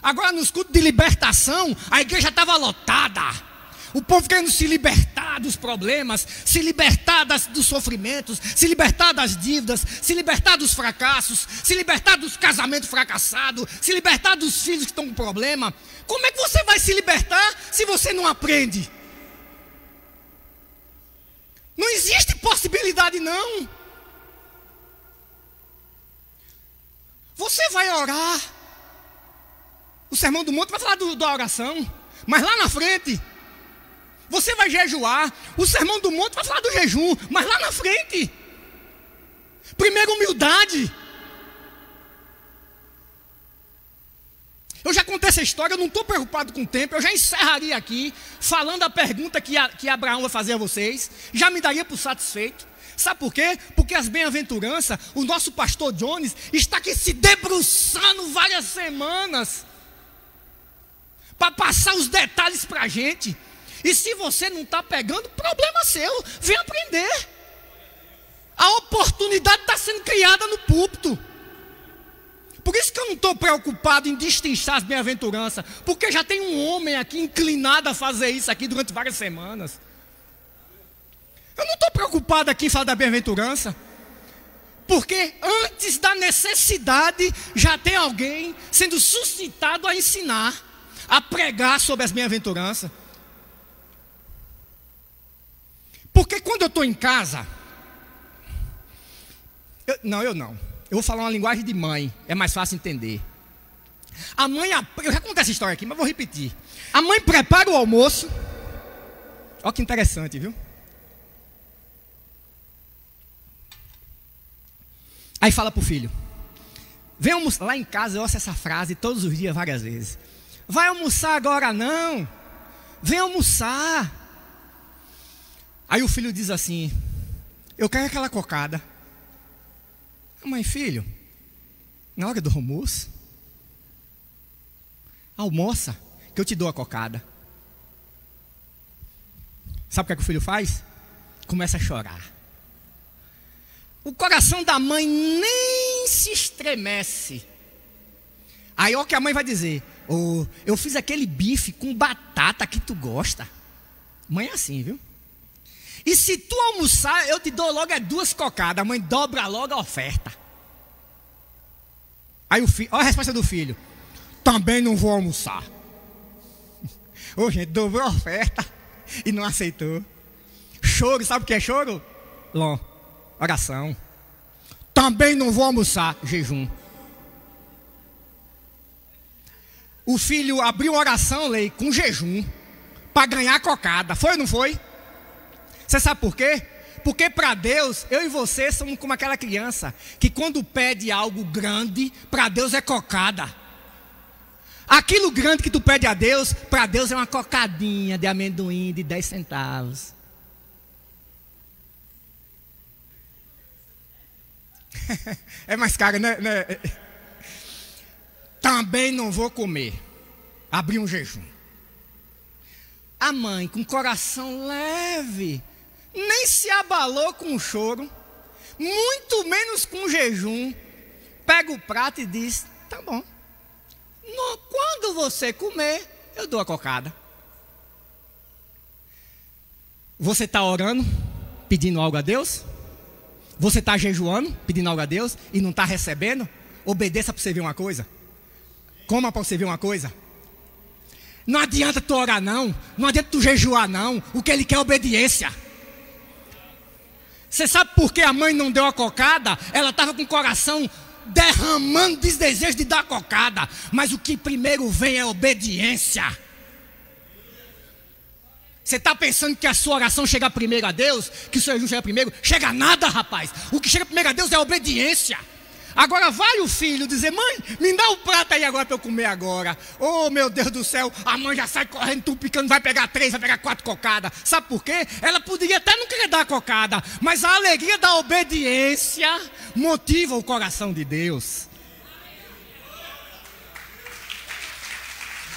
Agora nos cultos de libertação, a igreja estava lotada. O povo querendo se libertar dos problemas, se libertar dos sofrimentos, se libertar das dívidas, se libertar dos fracassos, se libertar dos casamentos fracassados, se libertar dos filhos que estão com problema. Como é que você vai se libertar se você não aprende? Não existe possibilidade não. Você vai orar. O Sermão do Monte vai falar da oração, mas lá na frente você vai jejuar. O Sermão do Monte vai falar do jejum, mas lá na frente. Primeiro humildade. Eu já contei essa história, eu não estou preocupado com o tempo. Eu já encerraria aqui, falando a pergunta que Abraão vai fazer a vocês. Já me daria por satisfeito. Sabe por quê? Porque as bem-aventuranças, o nosso pastor Jones está aqui se debruçando várias semanas para passar os detalhes para a gente. E se você não está pegando, problema seu, vem aprender. A oportunidade está sendo criada no púlpito. Por isso que eu não estou preocupado em destrinchar as bem-aventuranças, porque já tem um homem aqui inclinado a fazer isso aqui durante várias semanas. Eu não estou preocupado aqui em falar da bem-aventurança, porque antes da necessidade já tem alguém sendo suscitado a ensinar, a pregar sobre as bem-aventuranças. Porque quando eu estou em casa, eu vou falar uma linguagem de mãe, é mais fácil entender. A mãe, eu já contei essa história aqui, mas vou repetir. A mãe prepara o almoço. Olha que interessante, viu? Aí fala para o filho: vem almoçar. Lá em casa eu ouço essa frase todos os dias, várias vezes. Vai almoçar agora não? Vem almoçar. Aí o filho diz assim: eu quero aquela cocada. Mãe, filho, na hora do almoço, almoça, que eu te dou a cocada. Sabe o que o filho faz? Começa a chorar. O coração da mãe nem se estremece. Aí olha o que a mãe vai dizer: oh, eu fiz aquele bife com batata que tu gosta. Mãe é assim, viu? E se tu almoçar, eu te dou logo 2 cocadas. A mãe dobra logo a oferta. Aí o filho, olha a resposta do filho: também não vou almoçar. Ô gente, dobrou a oferta e não aceitou. Choro, sabe o que é choro? Oração. Também não vou almoçar. Jejum. O filho abriu oração, Lei, com jejum, para ganhar cocada. Foi ou não foi? Você sabe por quê? Porque para Deus, eu e você somos como aquela criança que quando pede algo grande, para Deus é cocada. Aquilo grande que tu pede a Deus, para Deus é uma cocadinha de amendoim de 10 centavos. É mais caro, né? também não vou comer. Abri um jejum. A mãe, com coração leve, nem se abalou com o choro, muito menos com o jejum, pega o prato e diz: tá bom, quando você comer, eu dou a cocada. Você está orando, pedindo algo a Deus? Você está jejuando, pedindo algo a Deus e não está recebendo? Obedeça para você ver uma coisa. Coma para você ver uma coisa. Não adianta tu orar não adianta tu jejuar não. O que ele quer é obediência. Você sabe por que a mãe não deu a cocada? Ela estava com o coração derramando desejo de dar a cocada. Mas o que primeiro vem é obediência. Você está pensando que a sua oração chega primeiro a Deus? Que o seu jejum chega primeiro? Chega nada, rapaz. O que chega primeiro a Deus é a obediência. Agora vai o filho dizer: mãe, me dá o prato aí agora para eu comer agora. Oh, meu Deus do céu. A mãe já sai correndo, tu picando, vai pegar 3, vai pegar 4 cocadas. Sabe por quê? Ela poderia até não querer dar a cocada, mas a alegria da obediência motiva o coração de Deus.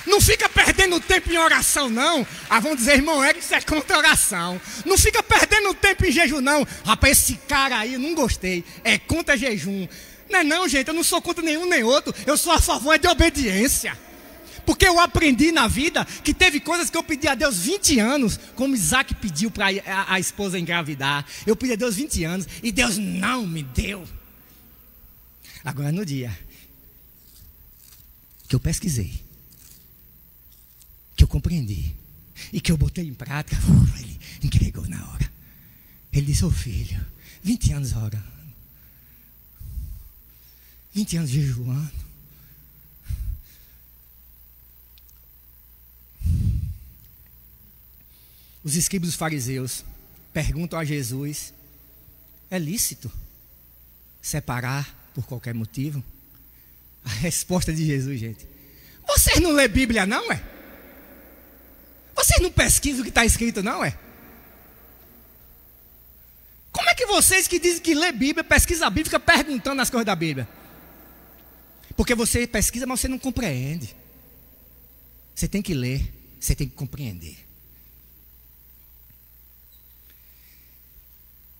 Não fica perdendo tempo em oração não. Vão dizer: irmão, isso é contra oração. Não fica perdendo tempo em jejum não. Rapaz, esse cara aí, não gostei. É contra jejum. Não, gente, eu não sou contra nenhum nem outro. Eu sou a favor de obediência. Porque eu aprendi na vida que teve coisas que eu pedi a Deus 20 anos, como Isaac pediu para a esposa engravidar. Eu pedi a Deus 20 anos e Deus não me deu. Agora no dia que eu pesquisei, que eu compreendi e que eu botei em prática, ele entregou na hora. Ele disse: ô filho, 20 anos orando, 20 anos jejuando, os escribas dos fariseus perguntam a Jesus: é lícito separar por qualquer motivo? A resposta de Jesus, gente: vocês não lêem Bíblia não, é? Vocês não pesquisam o que está escrito não, é? Como é que vocês que dizem que lê Bíblia, pesquisa a Bíblia, fica perguntando as coisas da Bíblia? Porque você pesquisa, mas você não compreende. Você tem que ler, você tem que compreender.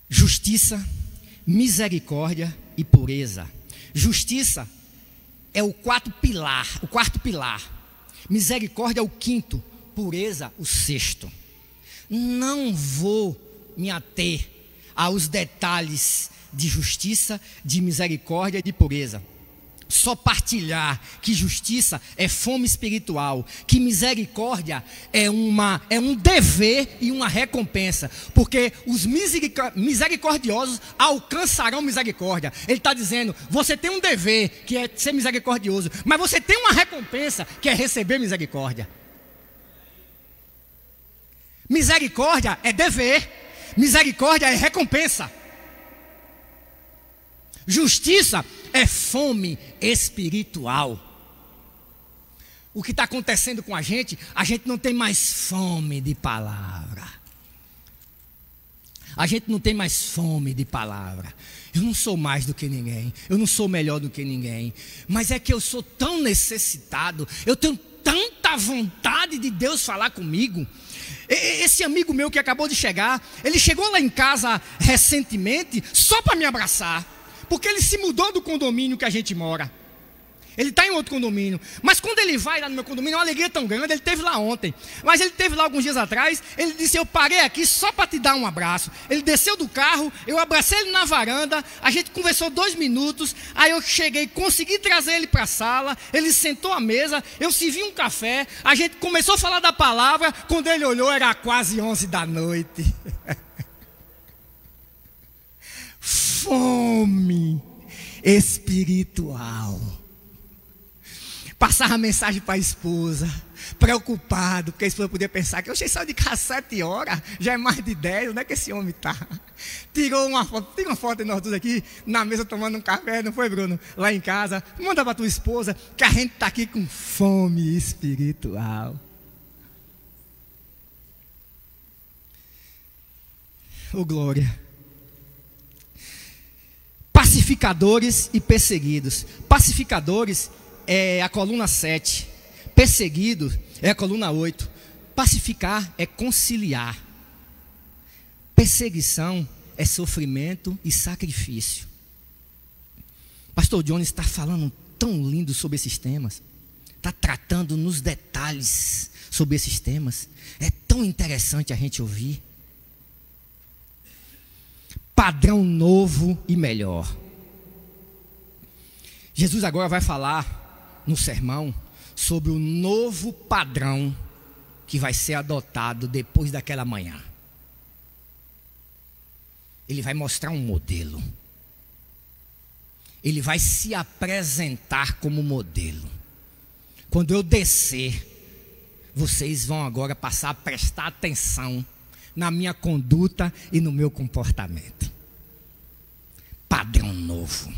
Justiça, misericórdia e pureza. Justiça é o quarto pilar. Misericórdia é o quinto. Pureza, o sexto. Não vou me ater aos detalhes de justiça, de misericórdia e de pureza. Só partilhar que justiça é fome espiritual, que misericórdia é um dever e uma recompensa, porque os misericordiosos alcançarão misericórdia. Ele está dizendo: você tem um dever que é ser misericordioso, mas você tem uma recompensa que é receber misericórdia. Misericórdia é dever, misericórdia é recompensa. Justiça é fome espiritual. O que está acontecendo com a gente não tem mais fome de palavra. A gente não tem mais fome de palavra. Eu não sou mais do que ninguém, eu não sou melhor do que ninguém, mas é que eu sou tão necessitado, eu tenho tanta vontade de Deus falar comigo. Esse amigo meu que acabou de chegar, ele chegou lá em casa recentemente só para me abraçar, porque ele se mudou do condomínio que a gente mora. Ele está em outro condomínio, mas quando ele vai lá no meu condomínio, é uma alegria tão grande. Ele esteve lá ontem, mas ele esteve lá alguns dias atrás. Ele disse: eu parei aqui só para te dar um abraço. Ele desceu do carro, eu abracei ele na varanda, a gente conversou 2 minutos. Aí eu cheguei, consegui trazer ele para a sala. Ele sentou à mesa, eu servi um café, a gente começou a falar da palavra. Quando ele olhou, era quase 11 da noite. Fome espiritual. Passava mensagem para a esposa, preocupado, porque a esposa podia pensar que eu cheguei só de casa 7 horas, já é mais de 10, onde é que esse homem está? Tirou uma foto, tira uma foto de nós todos aqui na mesa tomando um café, não foi, Bruno? Lá em casa, manda para tua esposa que a gente está aqui com fome espiritual. Oh, glória. Pacificadores e perseguidos. Pacificadores é a coluna 7. Perseguido é a coluna 8. Pacificar é conciliar. Perseguição é sofrimento e sacrifício. Pastor Jones está falando tão lindo sobre esses temas. Está tratando nos detalhes sobre esses temas. É tão interessante a gente ouvir. Padrão novo e melhor. Jesus agora vai falar no sermão sobre o novo padrão que vai ser adotado depois daquela manhã. Ele vai mostrar um modelo. Ele vai se apresentar como modelo. Quando eu descer, vocês vão agora passar a prestar atenção na minha conduta e no meu comportamento. Padrão novo.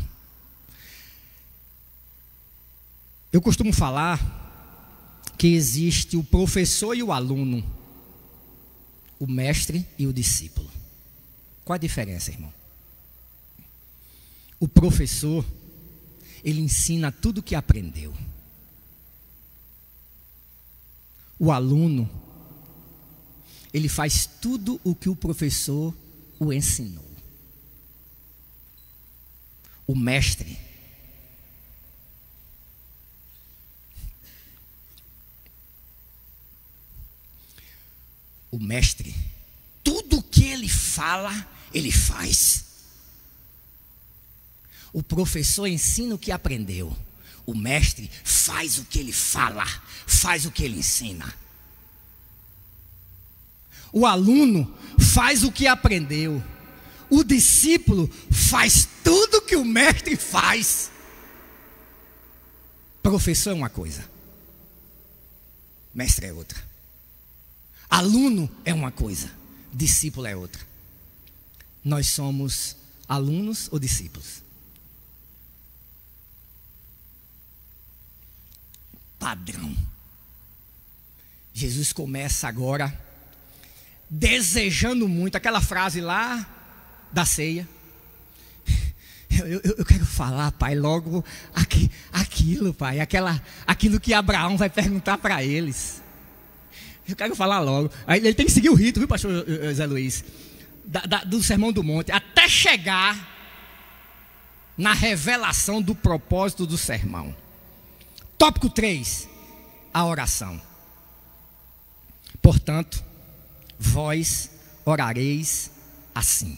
Eu costumo falar que existe o professor e o aluno, o mestre e o discípulo. Qual a diferença, irmão? O professor, ele ensina tudo o que aprendeu. O aluno, ele faz tudo o que o professor o ensinou. O mestre, tudo o que ele fala, ele faz. O professor ensina o que aprendeu. O mestre faz o que ele fala, faz o que ele ensina. O aluno faz o que aprendeu. O discípulo faz tudo o que o mestre faz. Professor é uma coisa, mestre é outra. Aluno é uma coisa, discípulo é outra. Nós somos alunos ou discípulos? Padrão. Jesus começa agora desejando muito, aquela frase lá da ceia. Eu quero falar, Pai, logo aquilo, Pai, aquilo que Abraão vai perguntar para eles. Eu quero falar logo. Aí ele tem que seguir o rito, viu, pastor Zé Luiz? Do Sermão do Monte, até chegar na revelação do propósito do sermão. Tópico 3, a oração. Portanto, vós orareis assim: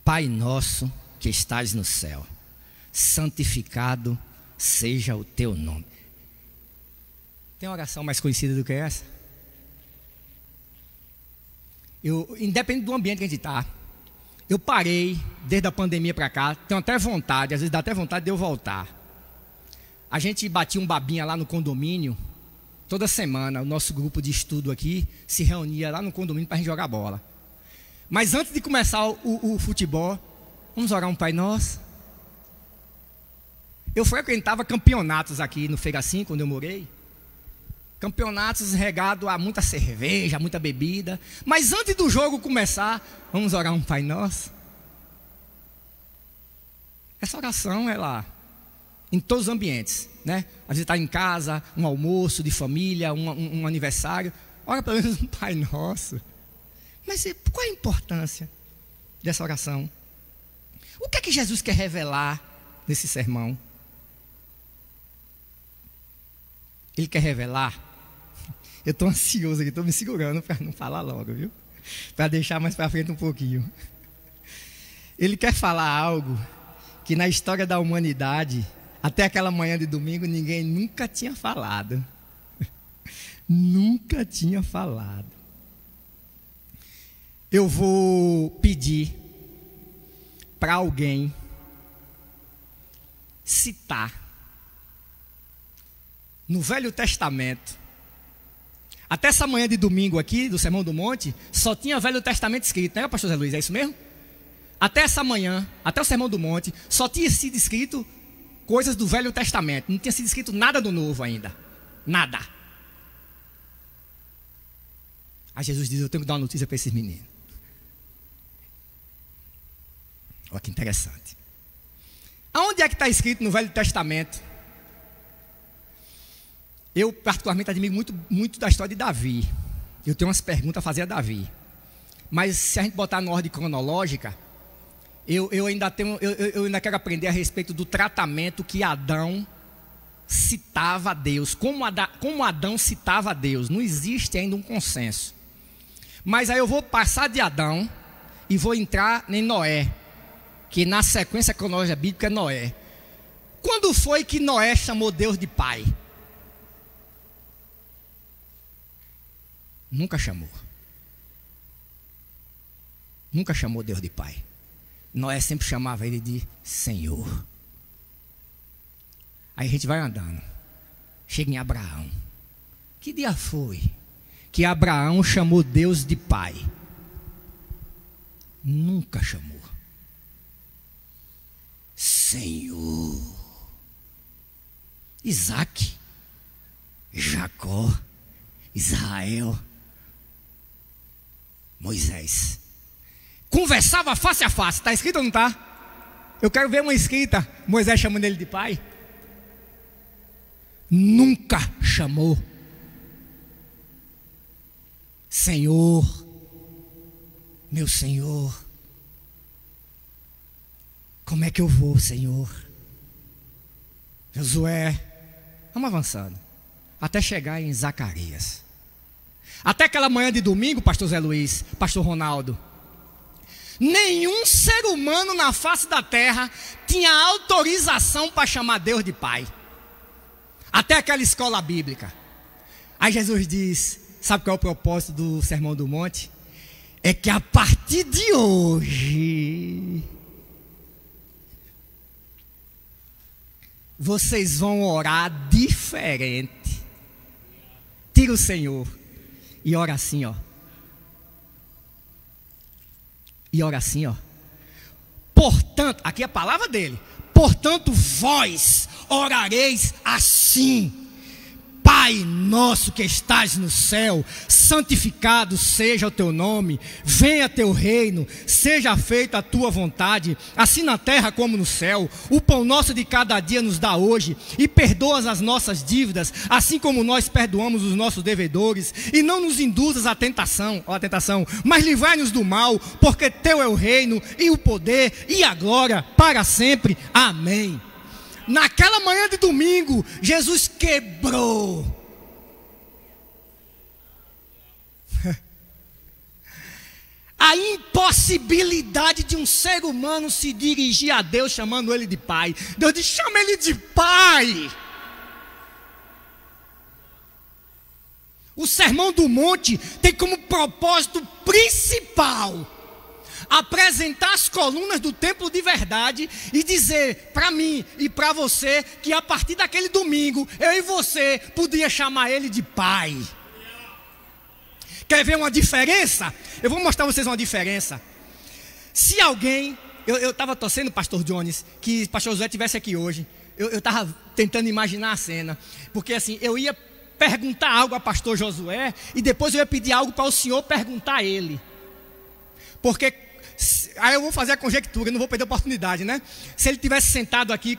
Pai nosso que estás no céu, santificado seja o teu nome. Tem oração mais conhecida do que essa? Independente do ambiente que a gente está, eu parei desde a pandemia para cá, tenho até vontade, às vezes dá até vontade de eu voltar. A gente batia um babinha lá no condomínio, toda semana o nosso grupo de estudo aqui se reunia lá no condomínio para a gente jogar bola. Mas antes de começar o futebol, vamos orar um Pai Nosso. Eu frequentava campeonatos aqui no Fegacim, quando eu morei. Campeonatos regados a muita cerveja, muita bebida. Mas antes do jogo começar, vamos orar um Pai Nosso. Essa oração, ela, em todos os ambientes, né? A gente está em casa, um almoço de família, um aniversário, ora pelo menos um Pai Nosso. Mas qual a importância dessa oração? O que é que Jesus quer revelar nesse sermão? Ele quer revelar. Eu estou ansioso aqui, estou me segurando para não falar logo, viu? Para deixar mais para frente um pouquinho. Ele quer falar algo que na história da humanidade, até aquela manhã de domingo, ninguém nunca tinha falado. Nunca tinha falado. Eu vou pedir para alguém citar no Velho Testamento. Até essa manhã de domingo aqui, do Sermão do Monte, só tinha Velho Testamento escrito, né, pastor Zé Luiz? É isso mesmo? Até essa manhã, até o Sermão do Monte, só tinha sido escrito coisas do Velho Testamento. Não tinha sido escrito nada do Novo ainda. Nada. Aí Jesus diz: eu tenho que dar uma notícia para esses meninos. Olha que interessante. Aonde é que está escrito no Velho Testamento Eu particularmente admiro muito da história de Davi. Eu tenho umas perguntas a fazer a Davi. Mas se a gente botar na ordem cronológica, eu ainda quero aprender a respeito do tratamento que Adão citava a Deus. Como Adão citava a Deus. Não existe ainda um consenso. Mas aí eu vou passar de Adão e vou entrar em Noé, que na sequência cronológica bíblica é Noé. Quando foi que Noé chamou Deus de pai? Nunca chamou. Nunca chamou Deus de pai. Noé sempre chamava ele de Senhor. Aí a gente vai andando. Chega em Abraão. Que dia foi que Abraão chamou Deus de pai? Nunca chamou. Senhor. Isaac, Jacó, Israel, Moisés. Conversava face a face. Está escrito ou não está? Eu quero ver uma escrita. Moisés chamando ele de pai. Nunca chamou. Senhor, meu Senhor, como é que eu vou, Senhor? Josué, vamos avançando, até chegar em Zacarias. Até aquela manhã de domingo, pastor Zé Luiz, pastor Ronaldo, nenhum ser humano na face da terra tinha autorização para chamar Deus de pai. Até aquela escola bíblica. Aí Jesus diz, sabe qual é o propósito do Sermão do Monte? É que a partir de hoje vocês vão orar diferente. Tira o Senhor e ora assim, ó. E ora assim, ó. Portanto, aqui é a palavra dele. Portanto, vós orareis assim: Pai nosso que estás no céu, santificado seja o teu nome, venha teu reino, seja feita a tua vontade, assim na terra como no céu. O pão nosso de cada dia nos dá hoje, e perdoa as nossas dívidas, assim como nós perdoamos os nossos devedores, e não nos induzas à tentação, mas livrai-nos do mal, porque teu é o reino, e o poder, e a glória, para sempre. Amém. Naquela manhã de domingo, Jesus quebrou a impossibilidade de um ser humano se dirigir a Deus chamando ele de pai. Deus disse: chama ele de pai. O Sermão do Monte tem como propósito principal apresentar as colunas do templo de verdade e dizer para mim e para você que a partir daquele domingo eu e você podia chamar ele de pai. Quer ver uma diferença? Eu vou mostrar a vocês uma diferença. Se alguém, eu estava torcendo, pastor Jones, que o pastor José estivesse aqui hoje. Eu estava tentando imaginar a cena, porque assim, eu ia perguntar algo a pastor Josué e depois eu ia pedir algo para o senhor perguntar a ele. Porque aí eu vou fazer a conjectura, eu não vou perder a oportunidade, né? Se ele tivesse sentado aqui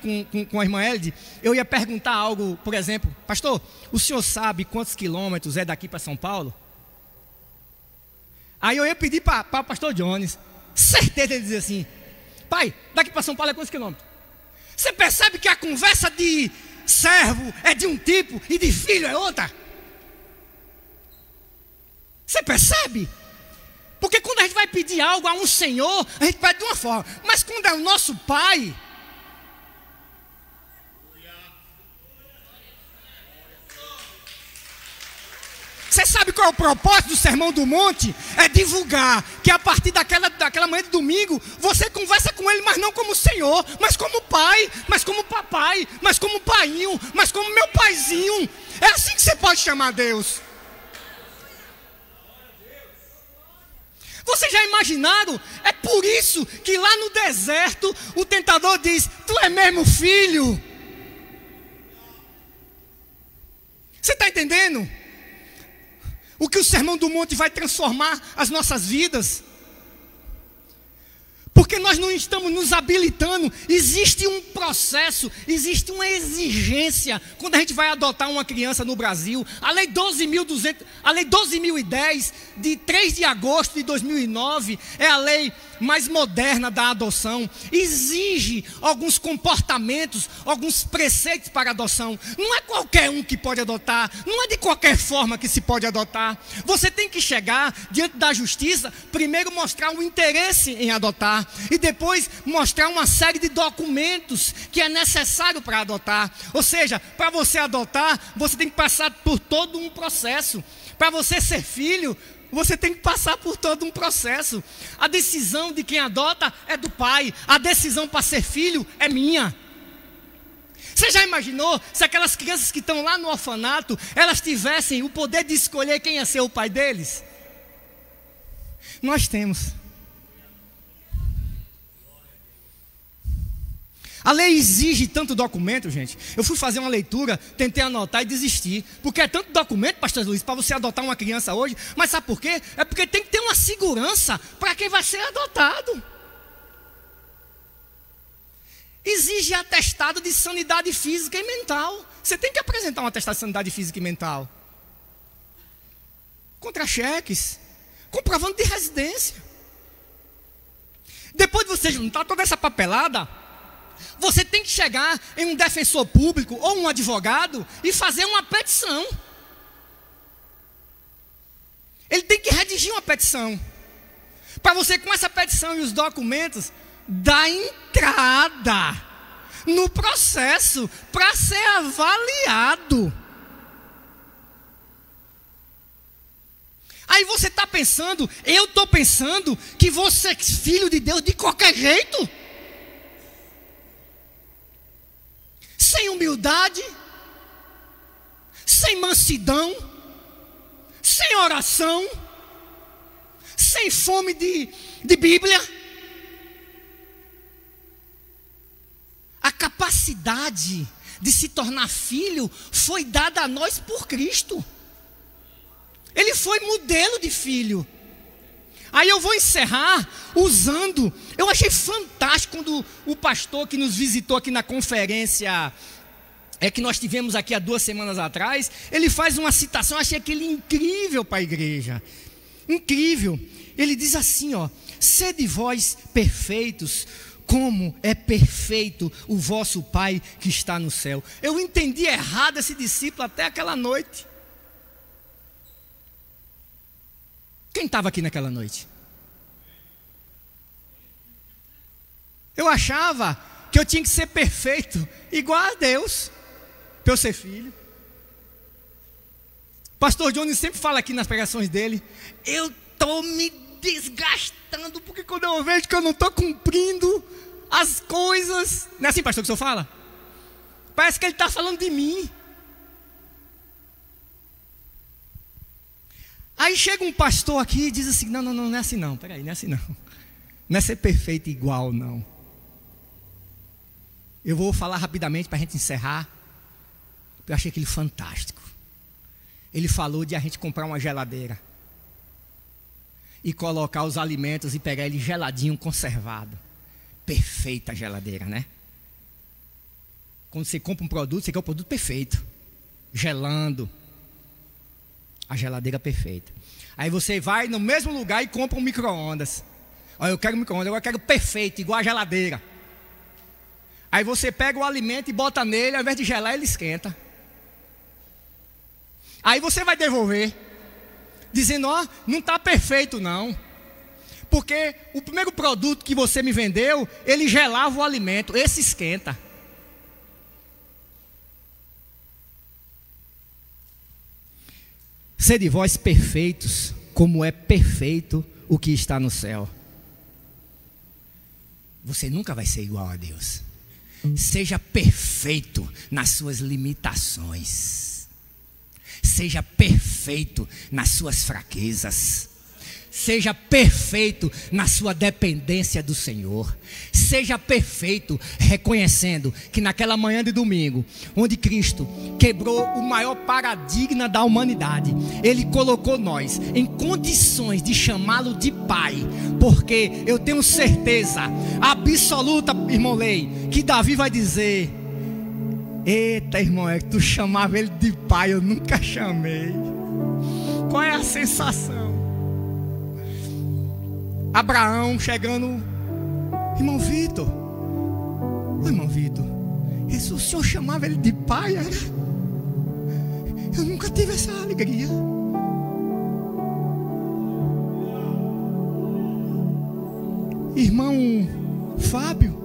com a irmã Elide, eu ia perguntar algo, por exemplo: pastor, o senhor sabe quantos quilômetros é daqui para São Paulo? Aí eu ia pedir para o pastor Jones, certeza ele dizer assim: pai, daqui para São Paulo é quantos quilômetros? Você percebe que a conversa de servo é de um tipo e de filho é outra? Você percebe? Porque quando a gente vai pedir algo a um senhor, a gente pede de uma forma. Mas quando é o nosso pai, você sabe qual é o propósito do Sermão do Monte? É divulgar que a partir daquela manhã de domingo, você conversa com ele, mas não como senhor, mas como pai, mas como papai, mas como painho, mas como meu paizinho. É assim que você pode chamar Deus. Vocês já imaginaram? É por isso que lá no deserto o tentador diz: tu é mesmo filho? Você está entendendo? O que o Sermão do Monte vai transformar as nossas vidas? porque nós não estamos nos habilitando. Existe um processo, existe uma exigência quando a gente vai adotar uma criança no Brasil. A Lei 12.010, de 3 de agosto de 2009, é a lei mais moderna da adoção. Exige alguns comportamentos, alguns preceitos para adoção. Não é qualquer um que pode adotar, não é de qualquer forma que se pode adotar. Você tem que chegar diante da justiça, primeiro mostrar um interesse em adotar e depois mostrar uma série de documentos que é necessário para adotar. Ou seja, para você adotar, você tem que passar por todo um processo. Para você ser filho, você tem que passar por todo um processo. A decisão de quem adota é do pai. A decisão para ser filho é minha. Você já imaginou se aquelas crianças que estão lá no orfanato, elas tivessem o poder de escolher quem ia ser o pai deles? Nós temos. A lei exige tanto documento, gente. Eu fui fazer uma leitura, tentei anotar e desisti. Porque é tanto documento, pastor Luiz, para você adotar uma criança hoje. Mas sabe por quê? É porque tem que ter uma segurança para quem vai ser adotado. Exige atestado de sanidade física e mental. Você tem que apresentar um atestado de sanidade física e mental. Contra-cheques, comprovando de residência. Depois de você juntar toda essa papelada, você tem que chegar em um defensor público ou um advogado e fazer uma petição. Ele tem que redigir uma petição. Para você, com essa petição e os documentos, dar entrada no processo para ser avaliado. Aí você está pensando, eu estou pensando que você é filho de Deus de qualquer jeito. Sem humildade, sem mansidão, sem oração, sem fome de Bíblia. A capacidade de se tornar filho foi dada a nós por Cristo. Ele foi modelo de filho. Aí eu vou encerrar usando, eu achei fantástico quando o pastor que nos visitou aqui na conferência que nós tivemos aqui há 2 semanas atrás, ele faz uma citação, eu achei aquele incrível para a igreja, incrível. Ele diz assim, ó: sede vós perfeitos, como é perfeito o vosso Pai que está no céu. Eu entendi errado esse discípulo até aquela noite. Quem estava aqui naquela noite? Eu achava que eu tinha que ser perfeito, igual a Deus, para eu ser filho. Pastor Johnny sempre fala aqui nas pregações dele: eu estou me desgastando, porque quando eu vejo que eu não estou cumprindo as coisas... Não é assim, pastor, que o senhor fala? Parece que ele está falando de mim. Aí chega um pastor aqui e diz assim: não é assim não, peraí, não é assim não. Não é ser perfeito igual, não. Eu vou falar rapidamente para a gente encerrar. Eu achei aquele fantástico. Ele falou de a gente comprar uma geladeira e colocar os alimentos e pegar ele geladinho, conservado. Perfeita a geladeira, né? Quando você compra um produto, você quer o produto perfeito, gelando. A geladeira perfeita. Aí você vai no mesmo lugar e compra um micro-ondas. Olha, eu quero um micro-ondas, eu quero perfeito, igual a geladeira. Aí você pega o alimento e bota nele, ao invés de gelar, ele esquenta. Aí você vai devolver, dizendo: ó, não está perfeito não. Porque o primeiro produto que você me vendeu, ele gelava o alimento, esse esquenta. Sede vós perfeitos, como é perfeito o que está no céu. Você nunca vai ser igual a Deus. Seja perfeito nas suas limitações. Seja perfeito nas suas fraquezas. Seja perfeito na sua dependência do Senhor. Seja perfeito reconhecendo que naquela manhã de domingo, onde Cristo quebrou o maior paradigma da humanidade, Ele colocou nós em condições de chamá-lo de Pai. Porque eu tenho certeza absoluta, irmão Lei, que Davi vai dizer: eita, irmão, é que tu chamava ele de Pai, eu nunca chamei. Qual é a sensação? Abraão chegando: irmão Vitor, o senhor chamava ele de pai, era? Eu nunca tive essa alegria. Irmão Fábio,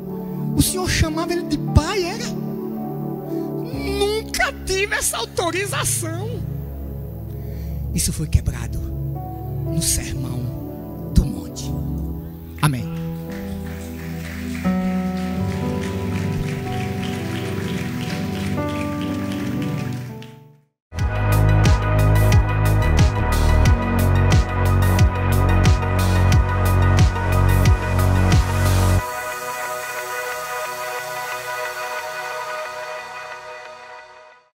o senhor chamava ele de pai, era? Nunca tive essa autorização. Isso foi quebrado no sermão do monte. Amém.